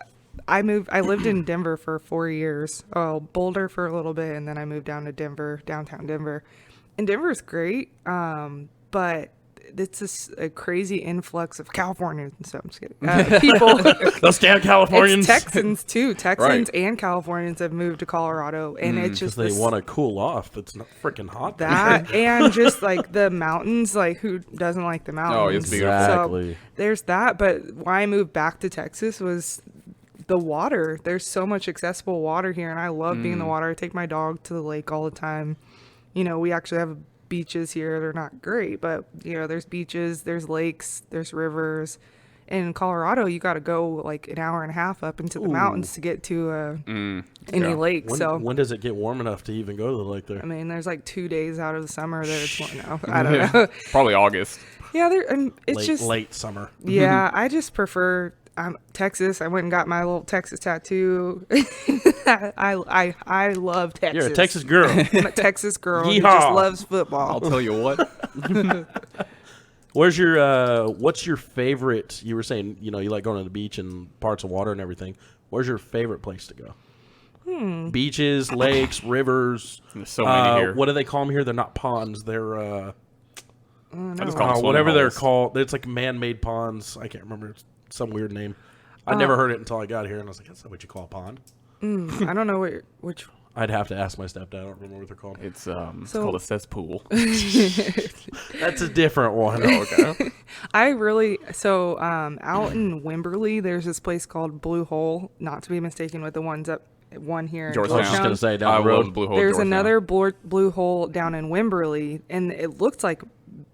moved. I lived in Denver for 4 years. Oh, Boulder for a little bit, and then I moved down to Denver, downtown Denver. And Denver's great, but it's a crazy influx of Californians. So I'm just kidding. People. Those damn Californians. It's Texans too. Texans Right. and Californians have moved to Colorado, and it's Because just they this- want to cool off. It's not freaking hot. that and just like the mountains. Like who doesn't like the mountains? Oh, it's beautiful. Exactly. So there's that. But why I moved back to Texas was the water. There's so much accessible water here, and I love being in the water. I take my dog to the lake all the time. You know, we actually have beaches here. They're not great, but you know, there's beaches, there's lakes, there's rivers. In Colorado, you got to go like an hour and a half up into the mountains to get to any Yeah. lake. When, when does it get warm enough to even go to the lake there? I mean, there's like 2 days out of the summer that it's I don't Yeah. know. Probably August. Yeah, and it's just late summer. Yeah, I just prefer Texas. I went and got my little Texas tattoo. I love Texas. You're a Texas girl. I'm a Texas girl who Yeehaw. just loves I'll football. tell you what. What's your favorite? You were saying, you like going to the beach and parts of water and everything. Where's your favorite place to go? Beaches, lakes, rivers. There's so many here. What do they call them here? They're not ponds. They're I just call them whatever they're holes. called. It's like man-made ponds. I can't remember. It's some weird name. I never heard it until I got here, and I was like, "That's not what you call a pond." I don't know which. I'd have to ask my stepdad. I don't remember what they're called. It's called a cesspool. That's a different one. Okay. Out in Wimberley, there's this place called Blue Hole, not to be mistaken with the one here in I was just Georgetown. gonna say down I the road. love Blue Hole. There's Georgetown. another blue hole down in Wimberley, and it looks like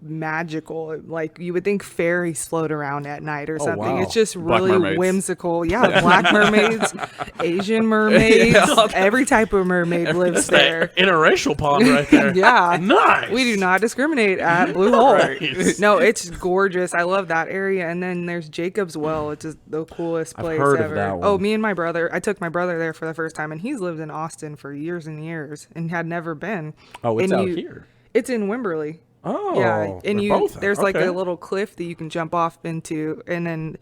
magical. Like you would think fairies float around at night or something. wow. It's just Black really mermaids. whimsical. Yeah, black mermaids, Asian mermaids, every type of mermaid lives there. Interracial pond right there. Yeah. Nice. We do not discriminate at Blue Hole. Right. No, it's gorgeous. I love that area. And then there's Jacob's Well. It's just the coolest place heard of ever. that one. Oh, me and my brother. I took my brother there for the first time, and he's lived in Austin for years and years and had never been. Oh, it's And out here. It's in Wimberley. Oh, Yeah, and they're both out. there's like Okay. a little cliff that you can jump off into, and then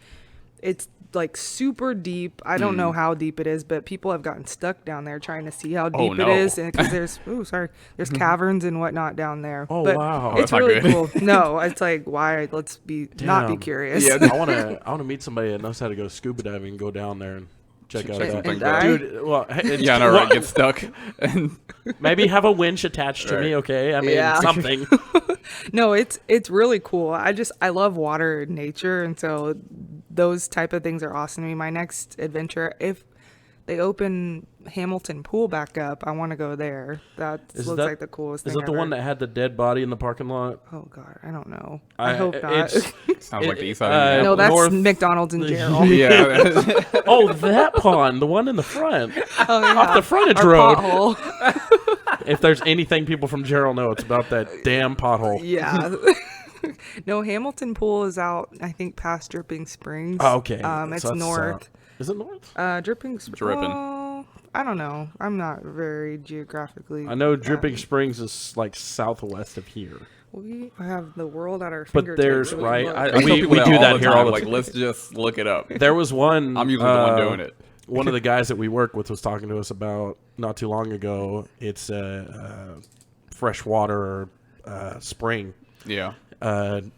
it's like super deep. I don't know how deep it is, but people have gotten stuck down there trying to see how deep no. it is, and because there's caverns and whatnot down there. Oh, but wow. it's That's not really good. cool. No, it's like why? Let's not be Damn. curious. Yeah. I want to meet somebody that knows how to go scuba diving and go down there and check out Check that. something die? Dude, well, Yeah, no, right. Get stuck. And maybe have a winch attached to me, okay? I mean, Yeah. something. No, it's really cool. I love water and nature, and so those type of things are awesome to me. My next adventure, if they open Hamilton Pool back up, I want to go there. That looks like the coolest thing Is that the ever. one that had the dead body in the parking lot? Oh God, I don't know. I hope not. It's- sounds like the east side. uh, of No, that's North- McDonald's in Gerald. yeah. Oh, that pond, the one in the front. Oh, yeah. Off the frontage Our road. pothole. If there's anything people from Gerald know, it's about that damn pothole. Yeah. No, Hamilton Pool is out, I think, past Dripping Springs. Oh, okay. It's So that's north. Is it north? Dripping Springs. Dripping. I don't know. I'm not very geographically. I know Dripping Springs is like southwest of here. We have the world at our But fingertips. there's, so we right, look. I- I tell we people do that all the here time, all the like, time. let's just look it up. There was one. I'm usually the one doing it. One of the guys that we work with was talking to us about not too long ago. It's a freshwater spring, Yeah.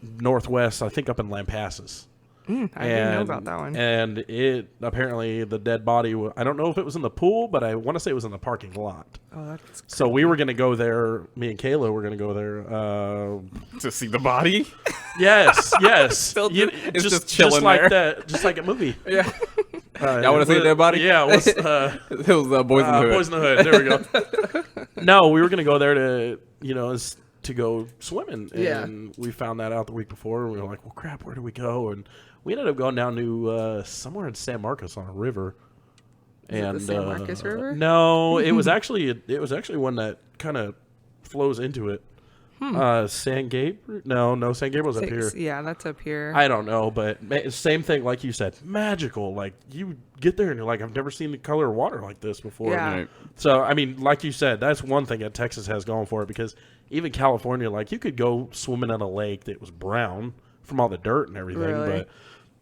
northwest, I think, up in Lampasas. I didn't know about that one. And it apparently the dead body. I don't know if it was in the pool, but I want to say it was in the parking lot. Oh, that's So we were going to go there. Me and Kayla were going to go there. To see the body. Yes, yes. it's just chilling like there. that, just like a movie. Yeah. Y'all want to see a dead body? Yeah, it was It was Boys in the Hood. Boys in the Hood. There we go. No, we were going to go there to go swimming, Yeah. and we found that out the week before. And we were like, "Well, crap, where do we go?" And we ended up going down to somewhere in San Marcos on a river. it the San Marcos River? No, it was actually one that kind of flows into it. San Gabriel? No, San Gabriel's up here. Yeah, that's up here. I don't know, but same thing, like you said, magical. Like you get there and you're like, I've never seen the color of water like this before. Yeah. Right. So I mean, like you said, that's one thing that Texas has going for it, because even California, like you could go swimming in a lake that was brown from all the dirt and everything, Really?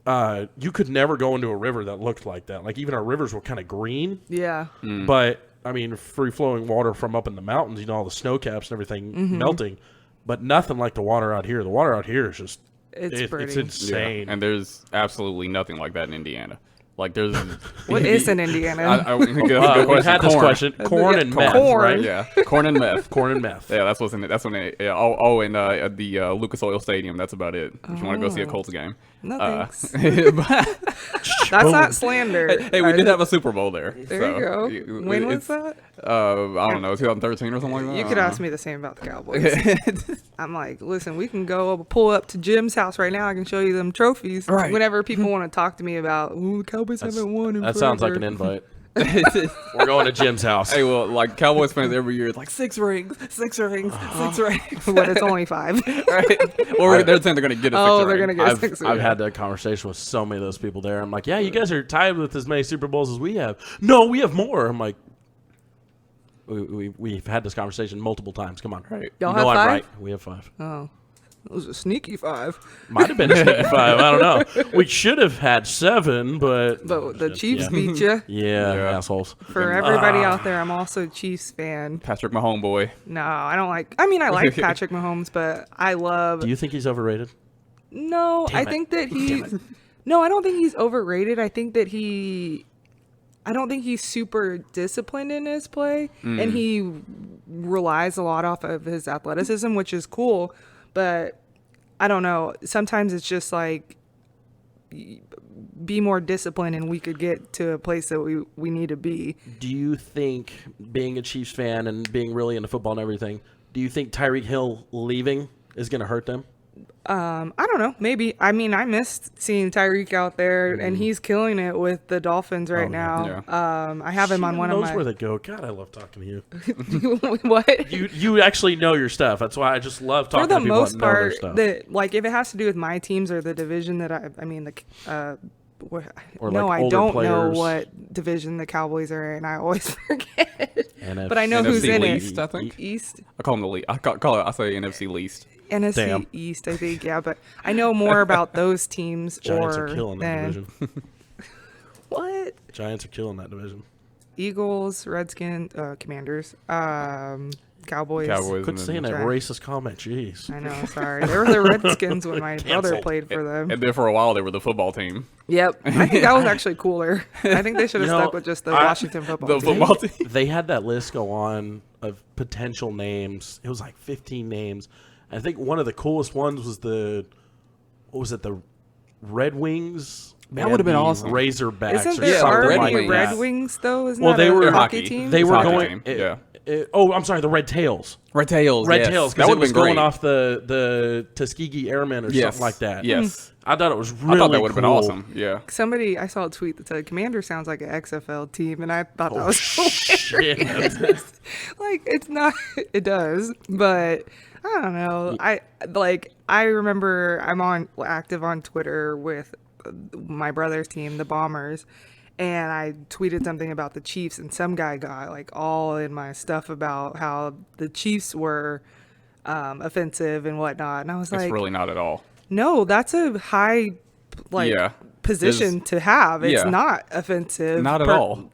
but you could never go into a river that looked like that. Like even our rivers were kind of green, yeah. but I mean, free flowing water from up in the mountains, all the snow caps and everything melting, but nothing like the water out here. The water out here is just It's pretty. It's insane. Yeah. And there's absolutely nothing like that in Indiana. Like there's What is in Indiana? I think that's a good We've question. had this Corn. question. Corn and meth, corn. right? Yeah, corn and meth. Corn and meth. Yeah, that's what's in it. That's when they. Yeah, and at the Lucas Oil Stadium. That's about it. If you want to go see a Colts game. No thanks. But- That's not slander. hey, we did have a Super Bowl there. There you go. When was that? I don't know, 2013 or something like that. You could ask me the same about the Cowboys. I'm like, listen, we can go pull up to Jim's house right now. I can show you them trophies. Right. Whenever people want to talk to me about, the Cowboys haven't won in That sounds like an forever." invite. We're going to Jim's house. Hey, well, like Cowboys fans every year, it's like 6 rings, 6 rings, 6 rings. But it's only 5. Right? Or they're saying they're going to get a 6 Oh, ring. they're gonna get a 6 I've had that conversation with so many of those people there. I'm like, yeah, you guys are tied with as many Super Bowls as we have. No, we have more. I'm like, we've had this conversation multiple times. Come on. Right. Y'all You have know I'm 5? right. We have 5. Oh, it was a sneaky 5. Might have been a sneaky 5. I don't know. We should have had 7, but But the Chiefs yeah. beat you. Yeah, assholes. For everybody out there, I'm also a Chiefs fan. Patrick Mahomes boy. No, I don't like. I mean, I like Patrick Mahomes, but I love. Do you think he's overrated? No, Damn I it. think that he. No, I don't think he's overrated. I think that he. I don't think he's super disciplined in his play, and he relies a lot off of his athleticism, which is cool. But I don't know. Sometimes it's just like be more disciplined, and we could get to a place that we need to be. Do you think, being a Chiefs fan and being really into football and everything, do you think Tyreek Hill leaving is going to hurt them? I don't know. Maybe. I mean, I missed seeing Tyreek out there, and he's killing it with the Dolphins right now. I have him on one of knows my. where they go. God, I love talking to you. What? You actually know your stuff. That's why I just love For talking the to people most that know their part, stuff. like if it has to do with my teams or the division that I mean the. Or no, like I older don't know players. what division the Cowboys are in. I always forget. NFC But I know who's in least, it. I think. East. I call them the least. I say NFC least. NFC Damn. East, I think. Yeah, but I know more about those teams Giants or are killing that than division. what? Giants are killing that division. Eagles, Redskins, Commanders, Cowboys. Cowboys. Quit and saying then, that Giants. racist comment. Jeez. I know, sorry. They were the Redskins when my brother Canceled. played for them. and then for a while they were the football team. Yep. I think that was actually cooler. I think they should have You know, stuck with just the Washington football The team. football team. They had that list go on of potential names. It was like 15 names. I think one of the coolest ones was the Red Wings. That would've been and the awesome. Razorbacks Isn't or there Yeah, something Red already like Wings. Red that. Wings, though? Isn't Well, that they a were- hockey hockey. team? They were Hockey going. team, yeah. I'm sorry, the Red Tails. Red Tails. Red yes. Tails, That because it would was have been going great. off the Tuskegee Airmen or Yes. something like that. Yes. I thought it was really I thought that would have been cool. awesome. Yeah. Somebody, I saw a tweet that said, Commander sounds like an XFL team, and I thought that was Shit. like, it's not, it does, but I don't know. I remember I'm active on Twitter with my brother's team, the Bombers, and I tweeted something about the Chiefs, and some guy got like all in my stuff about how the Chiefs were offensive and whatnot, and I was It's like, really not at all. no, that's a high Yeah. position to have. It's yeah. not offensive. Not at all.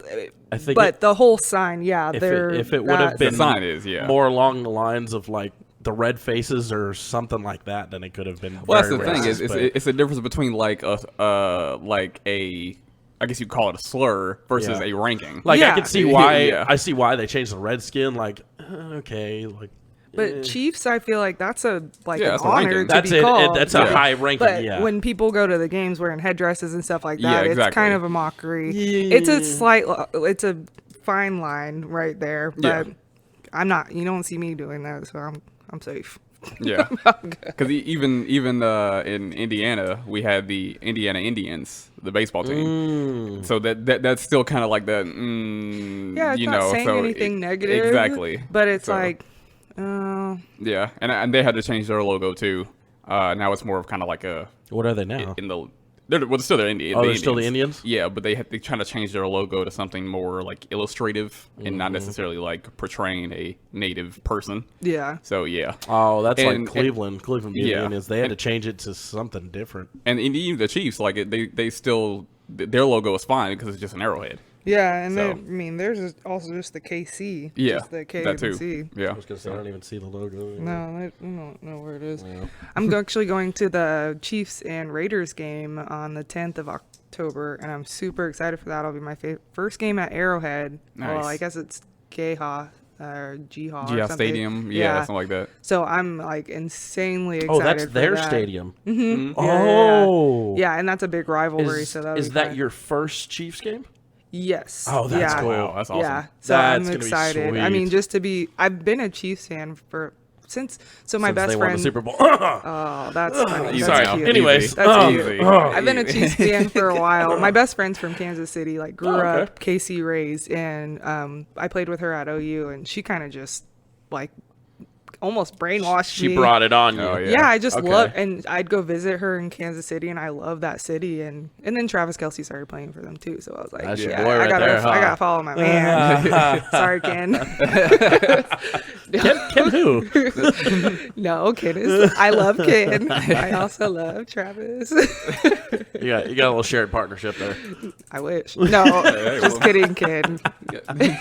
I think But the whole sign, yeah, if it would have The been sign is, yeah. more along the lines of like the red faces or something like that, then it could have been. Well, that's very the thing racist, is, but- it's a difference between like a, I guess you'd call it a slur versus Yeah. a ranking. like I Yeah. can see why Yeah. I see why they changed the redskin. Like okay, like But Chiefs, I feel like that's a Yeah, an that's a honor ranking. to that's be it. called. That's a Yeah. high ranking. But yeah. when people go to the games wearing headdresses and stuff like that, Yeah, it's exactly. kind of a mockery. Yeah. It's a fine line right there. Yeah. But I'm not. You don't see me doing that, so I'm safe. Yeah, because even in Indiana, we had the Indiana Indians, the baseball team. So that's still kind of like that. Yeah, it's you not know, saying so anything negative. Exactly. But it's So, like, yeah, and they had to change their logo too. Now it's more of kind of like a what are they now? in the. They're still the Indians. Oh, they're still the Indians? Yeah, but they trying to change their logo to something more like illustrative and not necessarily like portraying a native person. yeah. So yeah. Oh, that's And- like Cleveland. Cleveland being yeah. the Indians. They had to change it to something different. And even the Chiefs, like they still their logo is fine because it's just an arrowhead. Yeah, and So- I mean, there's also just the KC. Yeah, just the K that too. and C. Yeah, I was gonna say I don't even see the logo. No, I don't know where it is. I'm actually going to the Chiefs and Raiders game on the 10th of October, and I'm super excited for that. It'll be my first game at Arrowhead. Well, Nice. I guess it's Geha or Jiha. or Gia something. Stadium. Yeah, something like that. So I'm like insanely excited. Oh, that's for their that. stadium. Yeah, Oh, yeah, and that's a big rivalry. So that'll is be that fun. your first Chiefs game? Yes. Oh, that's yeah. cool. Wow, that's awesome. Yeah, so That's I'm gonna be excited. I mean, sweet. just to be, I've been a Chiefs fan my best They won the friend. Super Bowl. Oh, that's funny. Sorry. That's cute. Anyways, That's cute. easy. I've been a Chiefs fan for a while. My best friend's from Kansas City, like grew okay. up KC raised, and I played with her at OU, and she kind of just like almost brainwashed me. She brought it on you. Oh, yeah. Yeah, I just Okay. love, and I'd go visit her in Kansas City, and I love that city, and then Travis Kelce started playing for them too, so I was like, That's your yeah, boy I right gotta, there, huh? I gotta follow my man. Sorry, Ken. Ken who? No, Ken is. I love Ken. I also love Travis. You got a little shared partnership there. I wish. No, just kidding, Ken. I mean,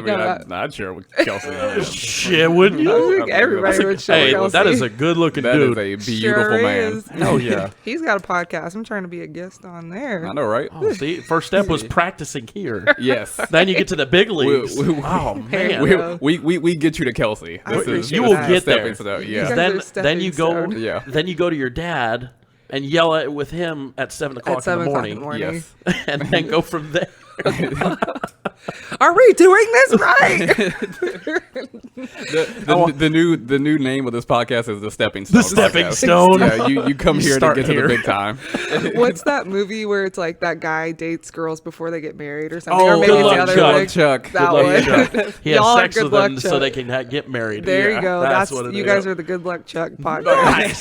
No, I'd share with Kelsey. Shit, wouldn't you? I think everybody would show Hey, Kelce. that is a good-looking That is dude. a beautiful Sure man. is. Hell yeah. He's got a podcast. I'm trying to be a guest on there. I know, right? Oh, see, first step was practicing here. Yes. Then you get to the big leagues. Oh Hey, man. We get you to Kelsey. I appreciate You will that. get stepping there. stone. You Yeah. guys Then are you go. stepping Yeah. Then you go to your dad and yell at with him at 7 o'clock At 7 in the o'clock morning, in the morning. Yes. and then go from there. Are we doing this right? The new name of this podcast is the Stepping Stone. The Stepping Podcast. Stone. Yeah, you come You here to start get to here. the big time. What's that movie where it's like that guy dates girls before they get married or something? Oh, or maybe Good it's Luck the other Chuck. way. Chuck. That Good one. luck, Chuck. He has Y'all are sex Good with Luck them so Chuck. they can get married. There Yeah, you go. that's That's what it you is. guys are the Good Luck Chuck podcast.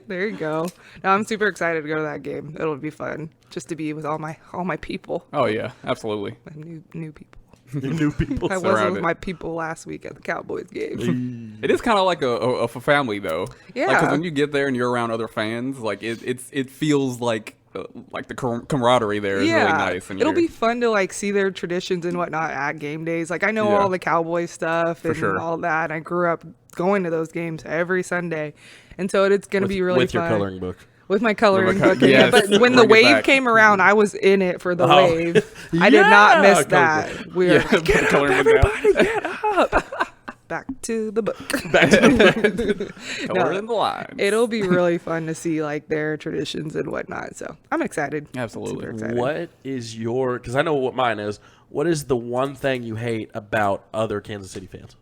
There you go. Now I'm super excited to go to that game. It'll be fun just to be with all my people, Oh yeah, absolutely. my new people. New people. I wasn't surrounded. with my people last week at the Cowboys game. It is kind of like a family though. Yeah. Because when you get there and you're around other fans, like it feels like the camaraderie there is really nice. And it'll you're- be fun to like see their traditions and whatnot at game days. Like I know Yeah. all the Cowboys stuff and sure. all that. I grew up going to those games every Sunday, and so it's gonna be really with fun. your coloring book. With my coloring book, yes. but when the Bring it wave back. came around, I was in it for the Oh. wave. I did not Yeah, miss Coco. that. We are Yeah, like, get up, coloring book out. everybody, get up. Back to the book. Back to the Color in the lines. It'll be really fun to see like their traditions and whatnot. So I'm excited. Absolutely. Super excited. What is your? Because I know what mine is. What is the one thing you hate about other Kansas City fans?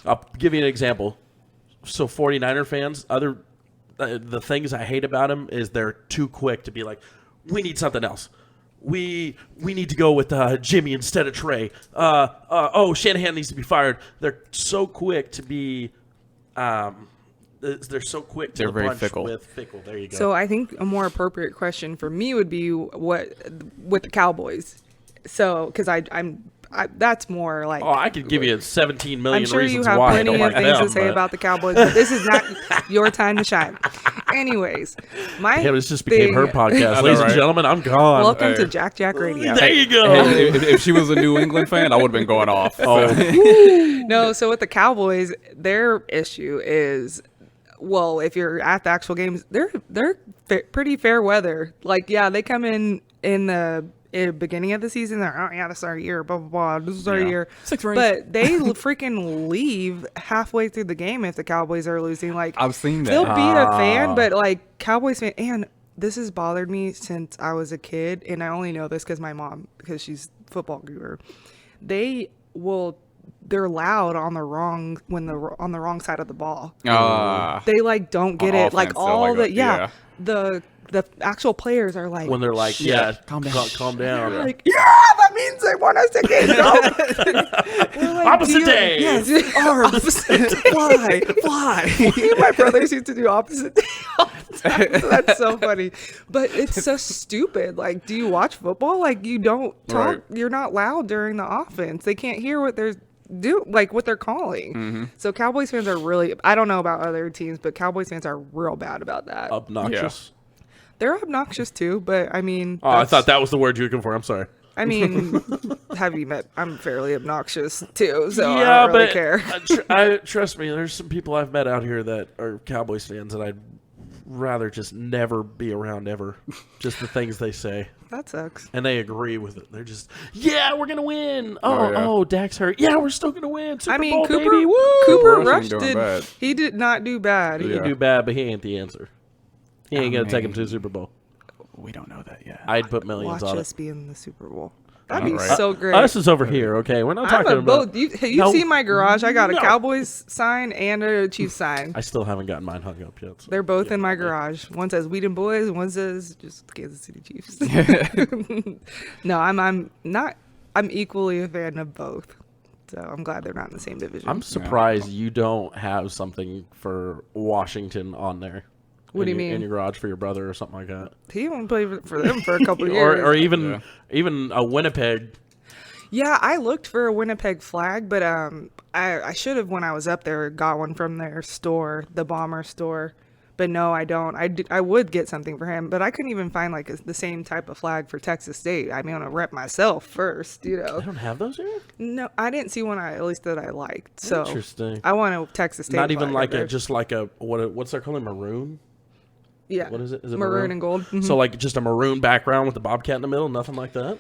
I'll give you an example. So 49er fans, the things I hate about them is they're too quick to be like, we need something else. We need to go with Jimmy instead of Trey. Oh, Shanahan needs to be fired. They're so quick to be. They're so quick to They're the very punch fickle. with fickle. There you go. So I think a more appropriate question for me would be what with the Cowboys. So because I'm that's more like. Oh, I could give you 17 million I'm sure reasons you have why I plenty don't of like things them, to say but- about the Cowboys, but this is not your time to shine. Anyways, my Yeah, this just became her thing- podcast. know, Ladies and right? gentlemen, I'm gone. Welcome to Hey. Jack Radio. There you go. if she was a New England fan, I would have been going off. Oh, No, so with the Cowboys, their issue is, well, if you're at the actual games, they're pretty fair weather. Like, yeah, they come in the beginning of the season. They're, oh yeah, this is our year, blah blah blah. This is our Yeah. year. 6 rings. But they freaking leave halfway through the game if the Cowboys are losing. Like, I've seen that. they'll be a fan, but like Cowboys fan, and this has bothered me since I was a kid, and I only know this because my mom, because she's a football guru. They're loud on the wrong on the wrong side of the ball. They like don't get On it. Like offense, they're all like, the yeah. the actual players are like when they're like, yeah, calm down. calm down. like, yeah, that means they want us to get going. We're like, Opposite "Do you-" day. Yes, opposite. Why? Me and my brothers used to do opposite day all the time, so that's so funny. But it's so stupid. Like, do you watch football? Like, you don't talk. Right. You're not loud during the offense. They can't hear what they're what they're calling. Mm-hmm. So Cowboys fans are really. I don't know about other teams, but Cowboys fans are real bad about that. Obnoxious. They're obnoxious too, but I mean. Oh, I thought that was the word you were looking for. I'm sorry. I mean, have you met? I'm fairly obnoxious too, so yeah, I don't really but care. trust me, there's some people I've met out here that are Cowboys fans that I'd rather just never be around ever. Just the things they say. That sucks. And they agree with it. They're just, yeah, we're gonna win. Oh, yeah. Dak's hurt. Yeah, we're still gonna win. Super I mean, Bowl, Cooper baby. Woo! Cooper Rush Rush ain't doing did. bad. He did not do bad. He Yeah. can do bad, but he ain't the answer. He ain't gonna take him man. to the Super Bowl. We don't know that yet. I'd put millions Watch on us it. be in the Super Bowl. That'd be Alright. so great. Us is over here, okay? We're not I'm talking a about. both. You No. see my garage? I got a No. Cowboys sign and a Chiefs sign. I still haven't gotten mine hung up yet. So. They're both in my garage. One says Wheaton Boys, and one says just Kansas City Chiefs. No, I'm not. I'm equally a fan of both. So I'm glad they're not in the same division. I'm surprised you don't have something for Washington on there. What do you In mean? your garage for your brother or something like that, He won't play for them for a couple of years. or even a Winnipeg. Yeah, I looked for a Winnipeg flag, but I should have when I was up there got one from their store, the Bomber store. But no, I don't. I would get something for him, but I couldn't even find like the same type of flag for Texas State. I mean, I'm gonna rep myself first, you know. They don't have those here. No, I didn't see one at least that I liked. So Interesting. I want a Texas State. Not even flag like up there. just like a what's their color, maroon? Yeah. What is it? Is it maroon and gold? Mhm. So like just a maroon background with the bobcat in the middle, nothing like that.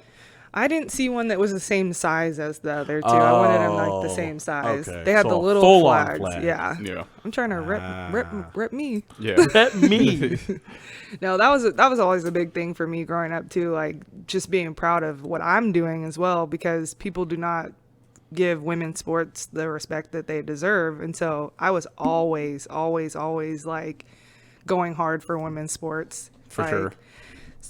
I didn't see one that was the same size as the other two. I wanted them like the same size. Okay. They had So the a little full-on flags. flag. Yeah. Yeah. I'm trying to rep me. Yeah. Bet me. No, that was always a big thing for me growing up too, like just being proud of what I'm doing as well, because people do not give women's sports the respect that they deserve. And so I was always like going hard for women's sports. For Like, sure.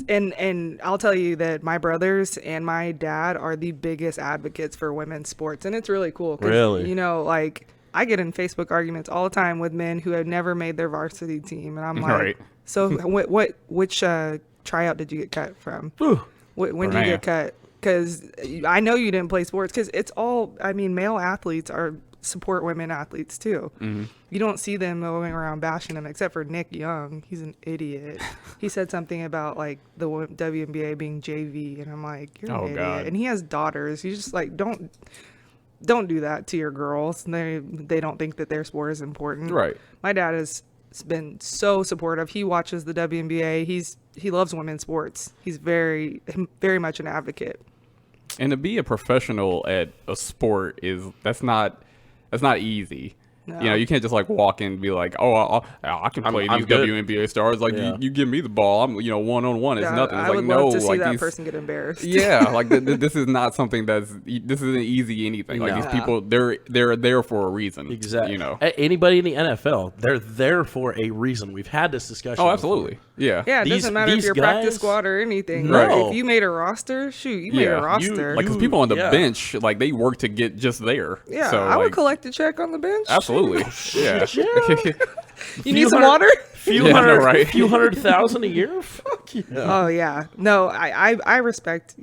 And I'll tell you that my brothers and my dad are the biggest advocates for women's sports, and it's really cool. 'Cause, Really? you know, like I get in Facebook arguments all the time with men who have never made their varsity team, and I'm like, Right. so which tryout did you get cut from? Whew. When did you get cut? Because I know you didn't play sports. Because it's all, I mean, male athletes support women athletes too. Mm-hmm. You don't see them going around bashing them, except for Nick Young. He's an idiot. He said something about like the WNBA being JV, and I'm like, you're an idiot. God. And he has daughters. You just like don't do that to your girls. They don't think that their sport is important. Right. My dad has been so supportive. He watches the WNBA. He loves women's sports. He's very much an advocate. And to be a professional at a sport that's not easy. No. You know, you can't just like walk in and be like, oh, I can play I'm these good. WNBA stars. Like Yeah. you give me the ball, I'm one-on-one. It's Yeah, nothing. It's I like would no, love to see like that these, person get embarrassed. yeah, like this is not something this isn't easy anything. Like No. these people, they're there for a reason. Exactly. You know. Anybody in the NFL, they're there for a reason. We've had this discussion. Oh, absolutely. Yeah. Yeah, it These- doesn't matter if these you're practice guys- squad or anything. Right. Like, if you made a roster, shoot, you made Yeah, a you- roster. Like, because people on the Yeah. bench, like they work to get just there. yeah, So, I would like, collect a check on the bench. absolutely. Yeah. You need some water? Few Yeah, I know, hundred, right? few 100,000 a year. Fuck yeah. Oh yeah, no, I respect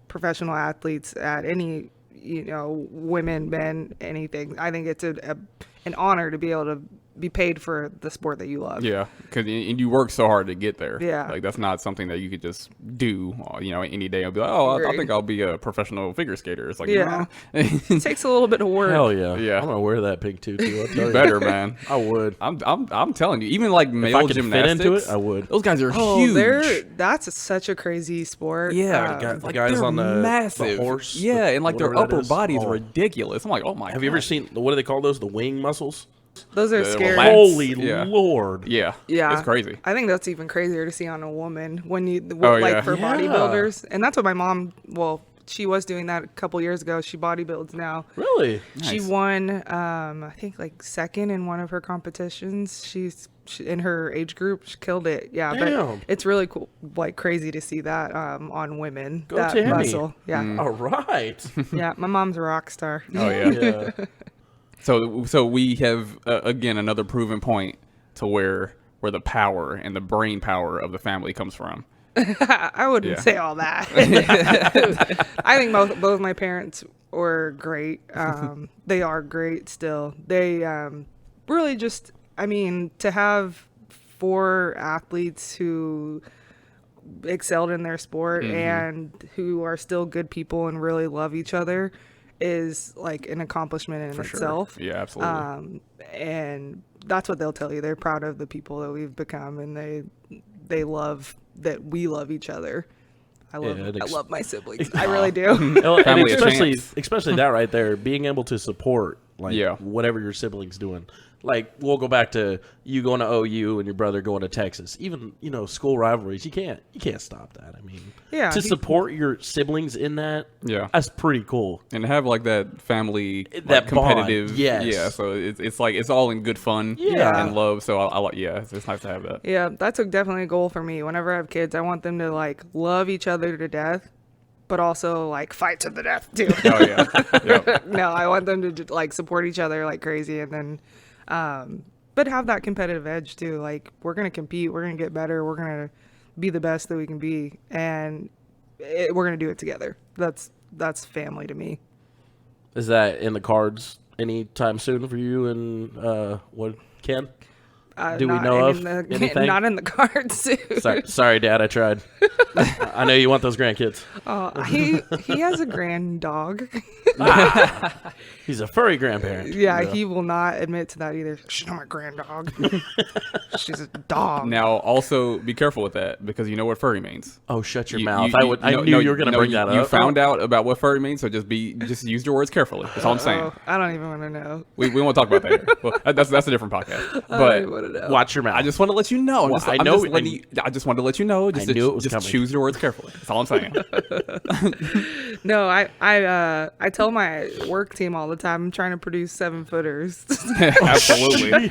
professional athletes at any women, men, anything. I think it's an honor to be able to be paid for the sport that you love. Yeah, because you work so hard to get there. Yeah. Like that's not something that you could just do, any day and be like, oh, I Agreed. think I'll be a professional figure skater. It's like, Yeah. no. It takes a little bit of work. Hell yeah. Yeah. I'm gonna wear that pink tutu. I'll tell you. Better, man. I would. I'm telling you, even like If I male could fit gymnastics, into it, I would. those guys are Oh, huge. that's such a crazy sport. Yeah, got- like, guys they're on the massive horse, Yeah, and like their whatever that upper is. body's Oh. ridiculous. I'm like, oh my. Have you ever God. seen what do they call those? The wing muscles. Those are The scary. lats. Holy Yeah. Lord. Yeah, Yeah, it's crazy. I think that's even crazier to see on a woman when Oh, like yeah. for Yeah. bodybuilders, and that's what my mom. Well, she was doing that a couple years ago. She bodybuilds now. Really? She Nice. won, I think, like second in one of her competitions. She's in her age group. She killed it. Yeah, Damn. but it's really cool, like crazy to see that on women. Go that Tammy. muscle. Yeah, All right. yeah. My mom's a rock star. Oh yeah. Yeah. So we have again another proven point to where the power and the brain power of the family comes from. I wouldn't Yeah. say all that. I think both my parents were great. They are great still. They really just, I mean, to have 4 athletes who excelled in their sport and who are still good people and really love each other is like an accomplishment in itself. Yeah, absolutely. And that's what they'll tell you. They're proud of the people that we've become, and they love that we love each other. I love my siblings. I really do. Well, and Family of especially champs. especially that right there, being able to support like Yeah. whatever your siblings doing. Like, we'll go back to you going to OU and your brother going to Texas. Even, school rivalries, you can't stop that. I mean, to support your siblings in that, that's pretty cool. And to have like that family, that competitive, bond, yes. Yeah. So it's like it's all in good fun, and love. So I like, it's nice to have that. Yeah, that's definitely a goal for me. Whenever I have kids, I want them to like love each other to death, but also like fight to the death too. Oh yeah. Yep. No, I want them to like support each other like crazy, and then but have that competitive edge too. Like, we're gonna compete, we're gonna get better, we're gonna be the best that we can be, and we're gonna do it together. That's family to me. Is that in the cards anytime soon for you and Ken? Do we know of anything? Not in the cards. Sorry, Dad. I tried. I know you want those grandkids. He has a grand dog. He's a furry grandparent. Yeah, he will not admit to that either. She's not my grand dog. She's a dog. Now, also be careful with that, because you know what furry means. Oh, shut your mouth! I knew you were going to bring that up. You found out about what furry means, so just use your words carefully. That's all I'm saying. I don't even want to know. We won't talk about that here. Well, that's a different podcast. But watch your mouth. I just want to let you know. I just wanted to let you know. Just choose your words carefully. That's all I'm saying. No, I tell my work team all the time, I'm trying to produce 7-footers. Absolutely.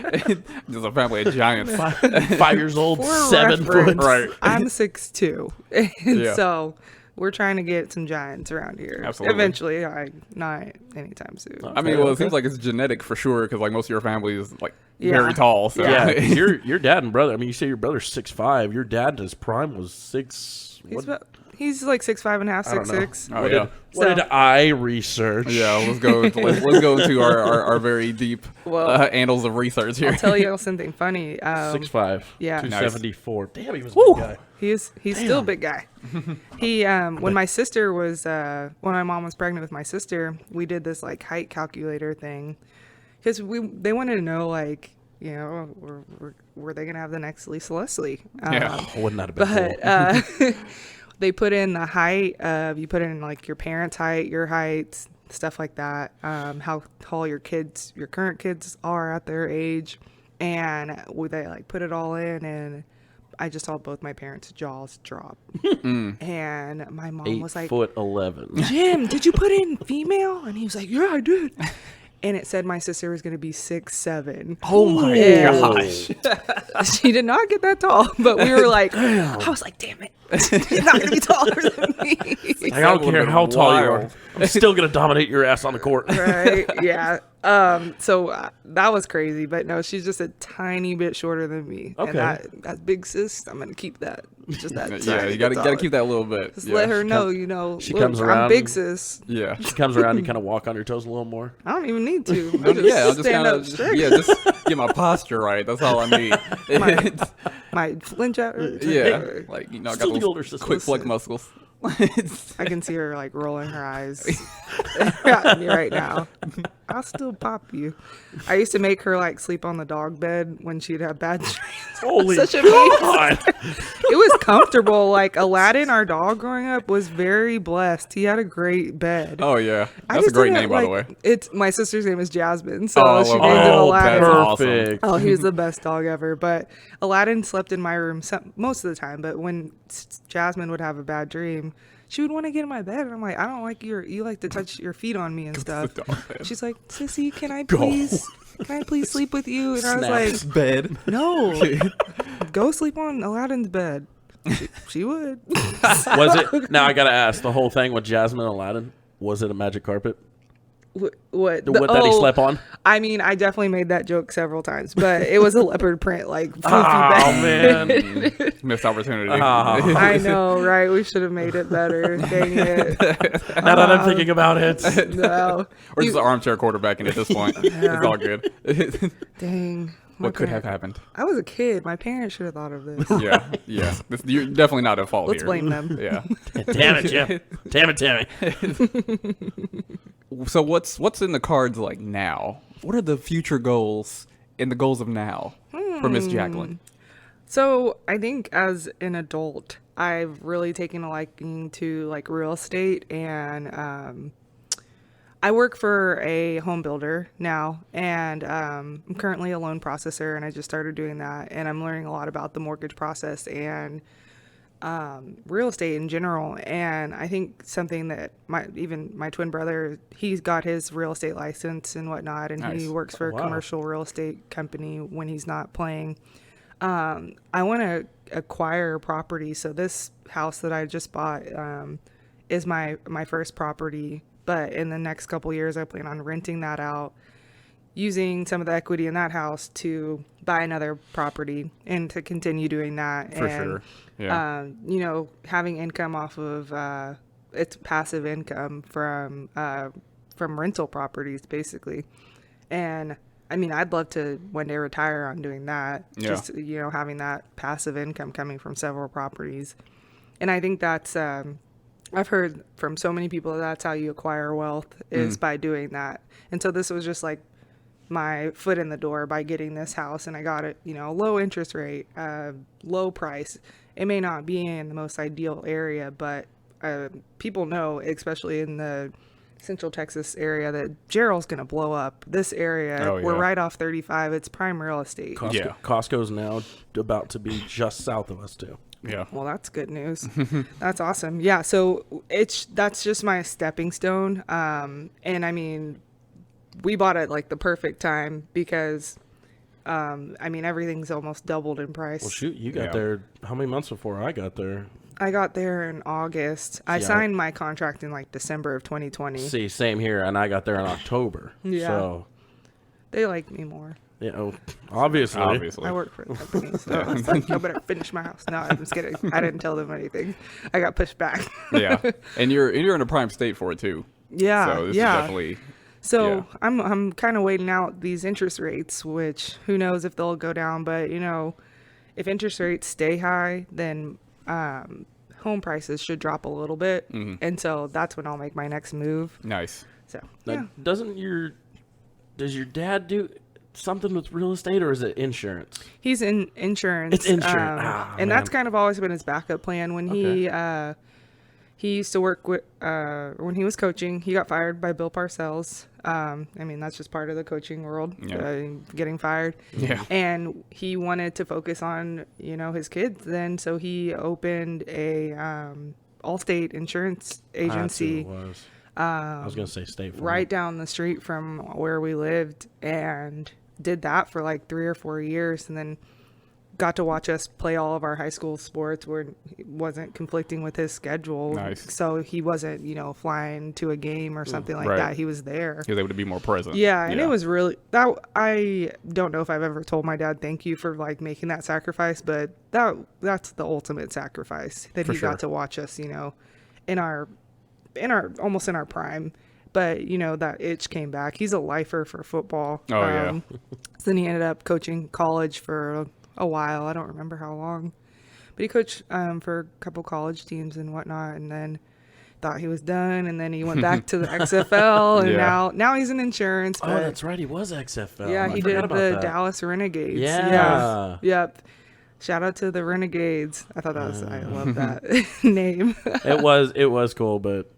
Just a family of giants. 5 years old, For 7 foot. reference, Right. I'm 6'2", and Yeah. so we're trying to get some giants around here. Absolutely. Eventually, not anytime soon. I mean, well, it seems like it's genetic for sure, because like most of your family is like very tall. So. Yeah, your dad and brother. I mean, you say your brother's 6'5". Your dad in his prime was 6. He's like 6'5" and a half, 6'6". Oh, yeah. What did I research? Yeah, let's go into our very deep annals of research here. I'll tell you something funny. 6'5". Yeah. 274. Damn, he was a big guy. He's still a big guy. He when my sister was when my mom was pregnant with my sister, we did this like height calculator thing, because they wanted to know, like, were they gonna have the next Lisa Leslie? Wouldn't that have been cool? They put in the height of, you put in like your parents' height, your height, stuff like that, how tall your current kids are at their age, and they like put it all in, and I just saw both my parents' jaws drop. And my mom was like, 8'11". Jim, did you put in female? And he was like, yeah, I did. And it said my sister was going to be 6'7". Oh my gosh. She did not get that tall, but we were like, I was like, damn it. He's not going to be taller than me. I don't care how tall you are. I'm still going to dominate your ass on the court. Right? Yeah. So that was crazy, but no, she's just a tiny bit shorter than me. Okay. And that big sis, I'm going to keep that. Just that. Yeah, you got to keep that a little bit. Just let her know, she look, comes around. I'm big sis. Yeah. She comes around, you kind of walk on your toes a little more. I don't even need to. I'll just stand kind up of straight. just get my posture right. That's all I need. My flinch out. Yeah, like I got Still the those older sister. quick flex muscles. I can see her like rolling her eyes at me right now. I'll still pop you. I used to make her like sleep on the dog bed when she'd have bad dreams. Holy Such a God. It was comfortable. Like Aladdin, our dog growing up, was very blessed. He had a great bed. Oh yeah, I that's a just great didn't, name, by the way. It's my sister's name is Jasmine, so Oh, she well, named him oh, Aladdin. that's perfect. Oh, he was the best dog ever. But Aladdin slept in my room most of the time. But when Jasmine would have a bad dream, she would want to get in my bed, and I'm like, I don't like you like to touch your feet on me and stuff. She's like, Sissy, can I please sleep with you? And I was like, bed. no, go sleep on Aladdin's bed. She would. Was it? Now I gotta ask. The whole thing with Jasmine and Aladdin, was it a magic carpet? What that he slept on? I mean, I definitely made that joke several times, but it was a leopard print, like floofy Oh bed. man, Missed opportunity. I know, right? We should have made it better. Dang it. now that I'm thinking about it, No. Or just an armchair quarterbacking at this point. It's all good. Dang. What could have happened? I was a kid. My parents should have thought of this. Yeah. You're definitely not at fault Let's here. blame them. Yeah. damn it, Jim. Damn it, Tammy. So what's in the cards like now? What are the future goals and the goals of now for Miss Jacqueline? So I think as an adult, I've really taken a liking to like real estate, and I work for a home builder now, and I'm currently a loan processor, and I just started doing that. And I'm learning a lot about the mortgage process and real estate in general. And I think something that even my twin brother, he's got his real estate license and whatnot, and Nice. he works for a Wow. commercial real estate company when he's not playing. I want to acquire property. So this house that I just bought is my first property. But in the next couple years, I plan on renting that out, using some of the equity in that house to buy another property and to continue doing that. For and, sure. Yeah. Having income off of it's passive income from rental properties, basically. And I mean, I'd love to one day retire on doing that. Yeah. Just, having that passive income coming from several properties. And I think that's, I've heard from so many people that's how you acquire wealth is by doing that. And so this was just like my foot in the door by getting this house, and I got it, low interest rate, low price. It may not be in the most ideal area, but people know, especially in the Central Texas area, that Gerald's going to blow up. This area, Oh, we're yeah. right off 35. It's prime real estate. Yeah. Costco's now about to be just south of us too. Yeah. Well, that's good news. That's awesome. Yeah, so that's just my stepping stone. And I mean, we bought it like the perfect time because, everything's almost doubled in price. Well, shoot, you got Yeah. there how many months before I got there? I got there in August. I Yeah. signed my contract in like December of 2020. See, same here, and I got there in October. Yeah. So, They like me more. obviously. Obviously. I work for the company, so I was like, I better finish my house. No, I'm just kidding. I didn't tell them anything. I got pushed back. Yeah. And you're in a prime state for it too. Yeah, So this yeah. is definitely. So Yeah. I'm kind of waiting out these interest rates, which who knows if they'll go down. But if interest rates stay high, then home prices should drop a little bit, and so that's when I'll make my next move. Nice. So Now, yeah, does your dad do something with real estate, or is it insurance? he's in insurance. It's insurance. And that's Man. kind of always been his backup plan. When he used to work with when he was coaching, he got fired by Bill Parcells. That's just part of the coaching world, Yeah. getting fired. Yeah. And he wanted to focus on, his kids then. So he opened a Allstate insurance agency That's who it was. I was gonna say State Farm. right down the street from where we lived, and did that for like 3 or 4 years, and then got to watch us play all of our high school sports where it wasn't conflicting with his schedule. Nice. So he wasn't, flying to a game or something like Right. that. He was there. He was able to be more present. Yeah, and it was really that. I don't know if I've ever told my dad thank you for like making that sacrifice, but that's the ultimate sacrifice that For he sure. got to watch us, in our almost in our prime. But that itch came back. He's a lifer for football. Oh, yeah. So then he ended up coaching college for a while. I don't remember how long, but he coached for a couple college teams and whatnot, and then thought he was done, and then he went back to the XFL, and Yeah. now he's in insurance. Oh, But that's right. He was XFL. yeah, I he forgot did about the that. Dallas Renegades. Yeah. Yep. Shout out to the Renegades. I thought that was I love that name. It was cool, but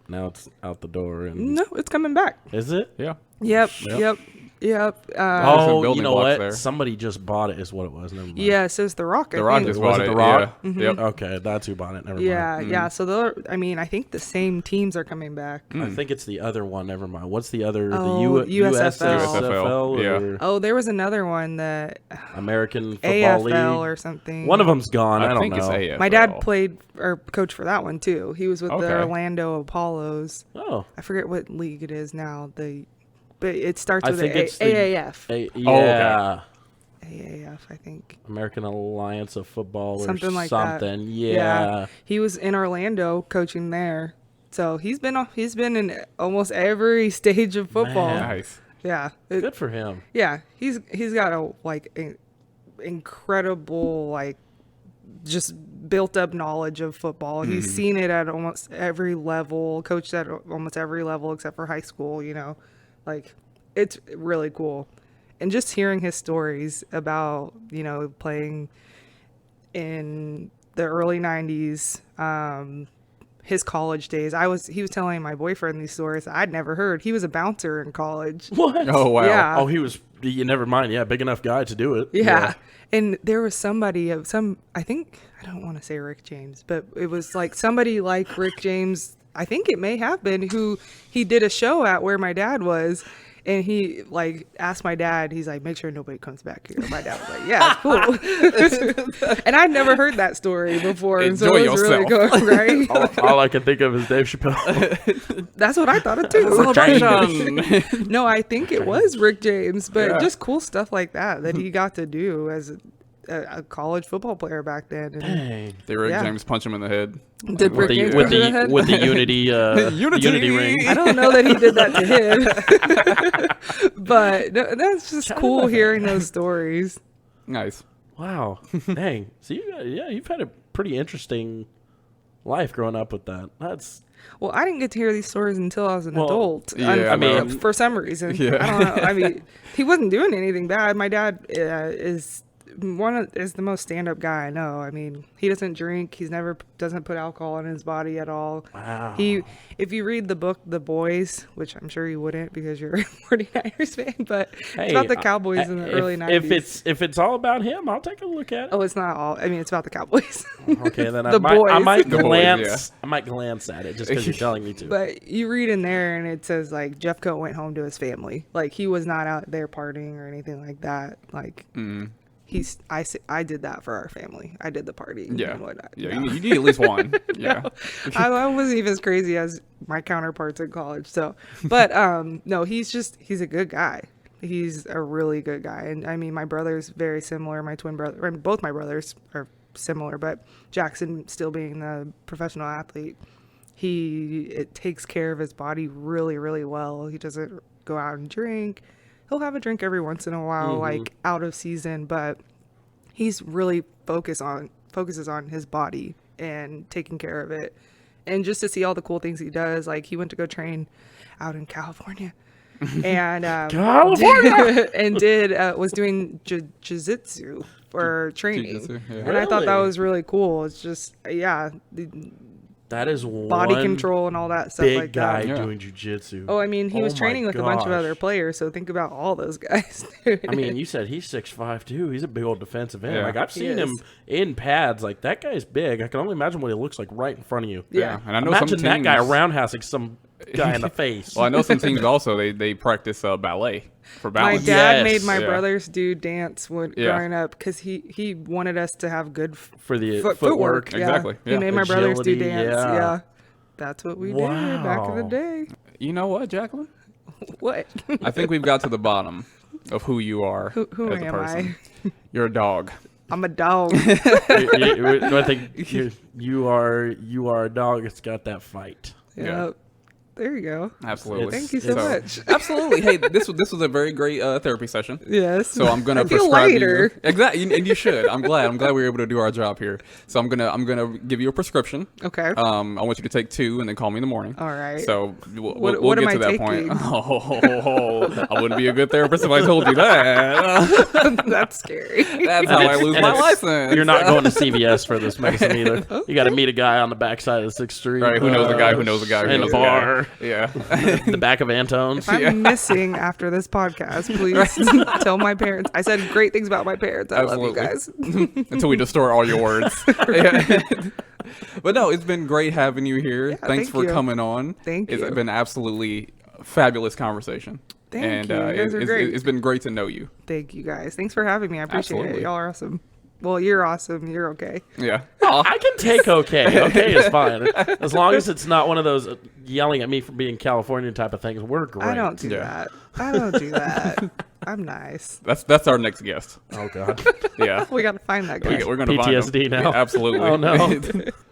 now it's out the door. And No, it's coming back. is it? Yeah. Yep. Yep. Yep. Yep. some Oh, building you know blocks what? there. Somebody just bought it. Is what it was. Never mind. Yeah, so it's The Rock. The Rock just Was bought it it. The Rock? Yeah. Yep. Okay, that's who bought it. Never Yeah, mind. yeah. So I think the same teams are coming back. I think it's the other one. Never mind. What's the other? Oh, the USFL. USFL Yeah. or Oh, there was another one that American Football AFL League or something. One of them's gone. I don't think know. it's AFL. My dad played or coached for that one too. He was with Okay. the Orlando Apollos. Oh, I forget what league it is now. But it starts I with think it's the- AAF. yeah. AAF, I think. American Alliance of Football or Something like something. that. Yeah. He was in Orlando coaching there. So he's been in almost every stage of football. Man. Nice. Yeah. Good for him. Yeah, he's got a incredible just built up knowledge of football. He's seen it at almost every level, coached at almost every level except for high school, it's really cool. And just hearing his stories about, playing in the early 90s, his college days. He was telling my boyfriend these stories I'd never heard. He was a bouncer in college. What? Oh wow. Yeah. Oh, he was. You never mind. Yeah, big enough guy to do it. Yeah. And there was somebody of I think, I don't want to say Rick James, but it was like somebody like Rick James, I think it may have been, who he did a show at where my dad was. And he like asked my dad, he's like, make sure nobody comes back here. My dad was like, yeah, it's cool. And I'd never heard that story before. And so Enjoy it was really yourself. cool, right? All I can think of is Dave Chappelle. That's what I thought of too. Celebration. No, I think it was Rick James, but Yeah. just cool stuff like that he got to do as a college football player back then. And Dang. Did Rick Yeah. James punch him in the head? did Rick James punch him in the head? With the unity unity ring. I don't know that he did that to him, but that's just cool hearing those stories. Nice. Wow. Dang. So you've had a pretty interesting life growing up with that. That's Well, I didn't get to hear these stories until I was an adult. yeah, I mean- for some reason, Yeah. I don't know. I mean, he wasn't doing anything bad. My dad is the most stand-up guy I know. I mean, he doesn't drink. Doesn't put alcohol in his body at all. wow. If you read the book The Boys, which I'm sure you wouldn't because you're a 49ers fan, but it's about the Cowboys in the early 90s. If it's all about him, I'll take a look at it. Oh, it's not all. I mean, it's about the Cowboys. Okay, then I The might Boys. The Boys, glance. I might glance at it just because you're telling me to. But you read in there and it says like Jeffcoat went home to his family. Like he was not out there partying or anything like that. Like I did that for our family. I did the party. Yeah. And whatnot. Yeah. No. You need at least one. Yeah. I wasn't even as crazy as my counterparts in college. So, but no, he's a good guy. He's a really good guy. And I mean, my brother's very similar. My twin brother, I mean, both my brothers are similar, but Jackson still being the professional athlete, it takes care of his body really, really well. He doesn't go out and drink. He'll have a drink every once in a while, like out of season, but he's really focuses on his body and taking care of it. And just to see all the cool things he does, like he went to go train out in California. And California! was doing jiu-jitsu for training. Jiu-jitsu, yeah. And I thought that Really? was really cool. It's just, That is body one control and all that stuff big like guy that. Yeah. doing jujitsu. Oh, I mean, he was my training with a bunch of gosh. other players, so think about all those guys. Dude. I mean, you said he's 6'5" too. He's a big old defensive end. Yeah. Like I've He seen him is. in pads. Like that guy's big. I can only imagine what he looks like right in front of you. Yeah. And I know Imagine some teams, that guy roundhousing some guy in the face. Well, I know some teams also they practice ballet for My balance. dad Yes. made my Yeah. brothers do dance when Yeah. growing up because he wanted us to have good for the footwork. footwork. Yeah. Exactly, He yeah. made my brothers do Agility, dance. yeah. Yeah. That's what we did back in the Wow. day. You know what, Jacqueline? What? I think we've got to the bottom of who you are Who as a am person. I? You're a dog. I'm a dog. I think you are a dog that's got that fight. Yeah. Yep. There you go. Absolutely. Thank you so much. Absolutely. Hey, this was a very great therapy session. Yes. So I'm gonna I feel prescribe lighter. you exactly, and you should. I'm glad we were able to do our job here. So I'm gonna give you a prescription. Okay. I want you to take 2 and then call me in the morning. All right. So we'll What get am to I that point. taking? Oh, I wouldn't be a good therapist if I told you that. That's scary. That's how I lose And my it's- license. You're not going to CVS for this medicine either. You got to meet a guy on the backside of the 6th Street. Right, who knows a guy who knows a guy who in knows a a guy. bar. Yeah. The back of Antone's. If I'm missing after this podcast, please tell my parents. I said great things about my parents. I love you guys. Until we distort all your words. Yeah. But no, it's been great having you here. Thanks thank for you. coming on. Thank It's you. been absolutely fabulous conversation. Thank you. You guys are great. It's been great to know you. Thank you guys. Thanks for having me. I appreciate Absolutely. it. Y'all are awesome. Well, you're awesome. You're okay. Yeah. I can take okay. Okay is fine. As long as it's not one of those yelling at me for being Californian type of things. We're great. I don't do Yeah. that. I don't do that. I'm nice. That's our next guest. Oh, God. Yeah. We got to find that guy. We're gonna find him. PTSD now. Yeah, absolutely. Oh, no.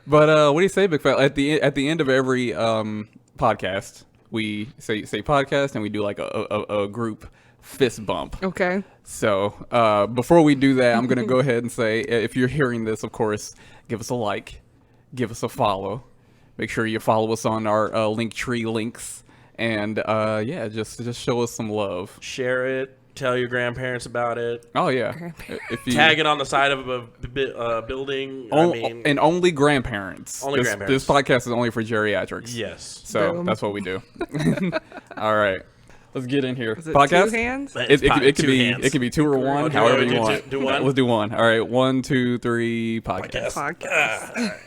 But what do you say, Big Fat? At the end of every podcast, we say podcast and we do like a group fist bump. Okay. So before we do that, I'm gonna go ahead and say, if you're hearing this, of course, give us a like, give us a follow. Make sure you follow us on our Linktree links, and yeah, just show us some love. Share it. tell your grandparents about it. Oh yeah. If you Tag it on the side of a building. I mean, and only grandparents. Only grandparents. This podcast is only for geriatrics. yes. So Boom. that's what we do. All right. Let's get in here. Is it Podcast. 2 hands? It could Two be hands. it could be 2 or 1, Okay, however do you want. one? Let's do 1. All right, 1, 2, 3. Podcast. Podcast.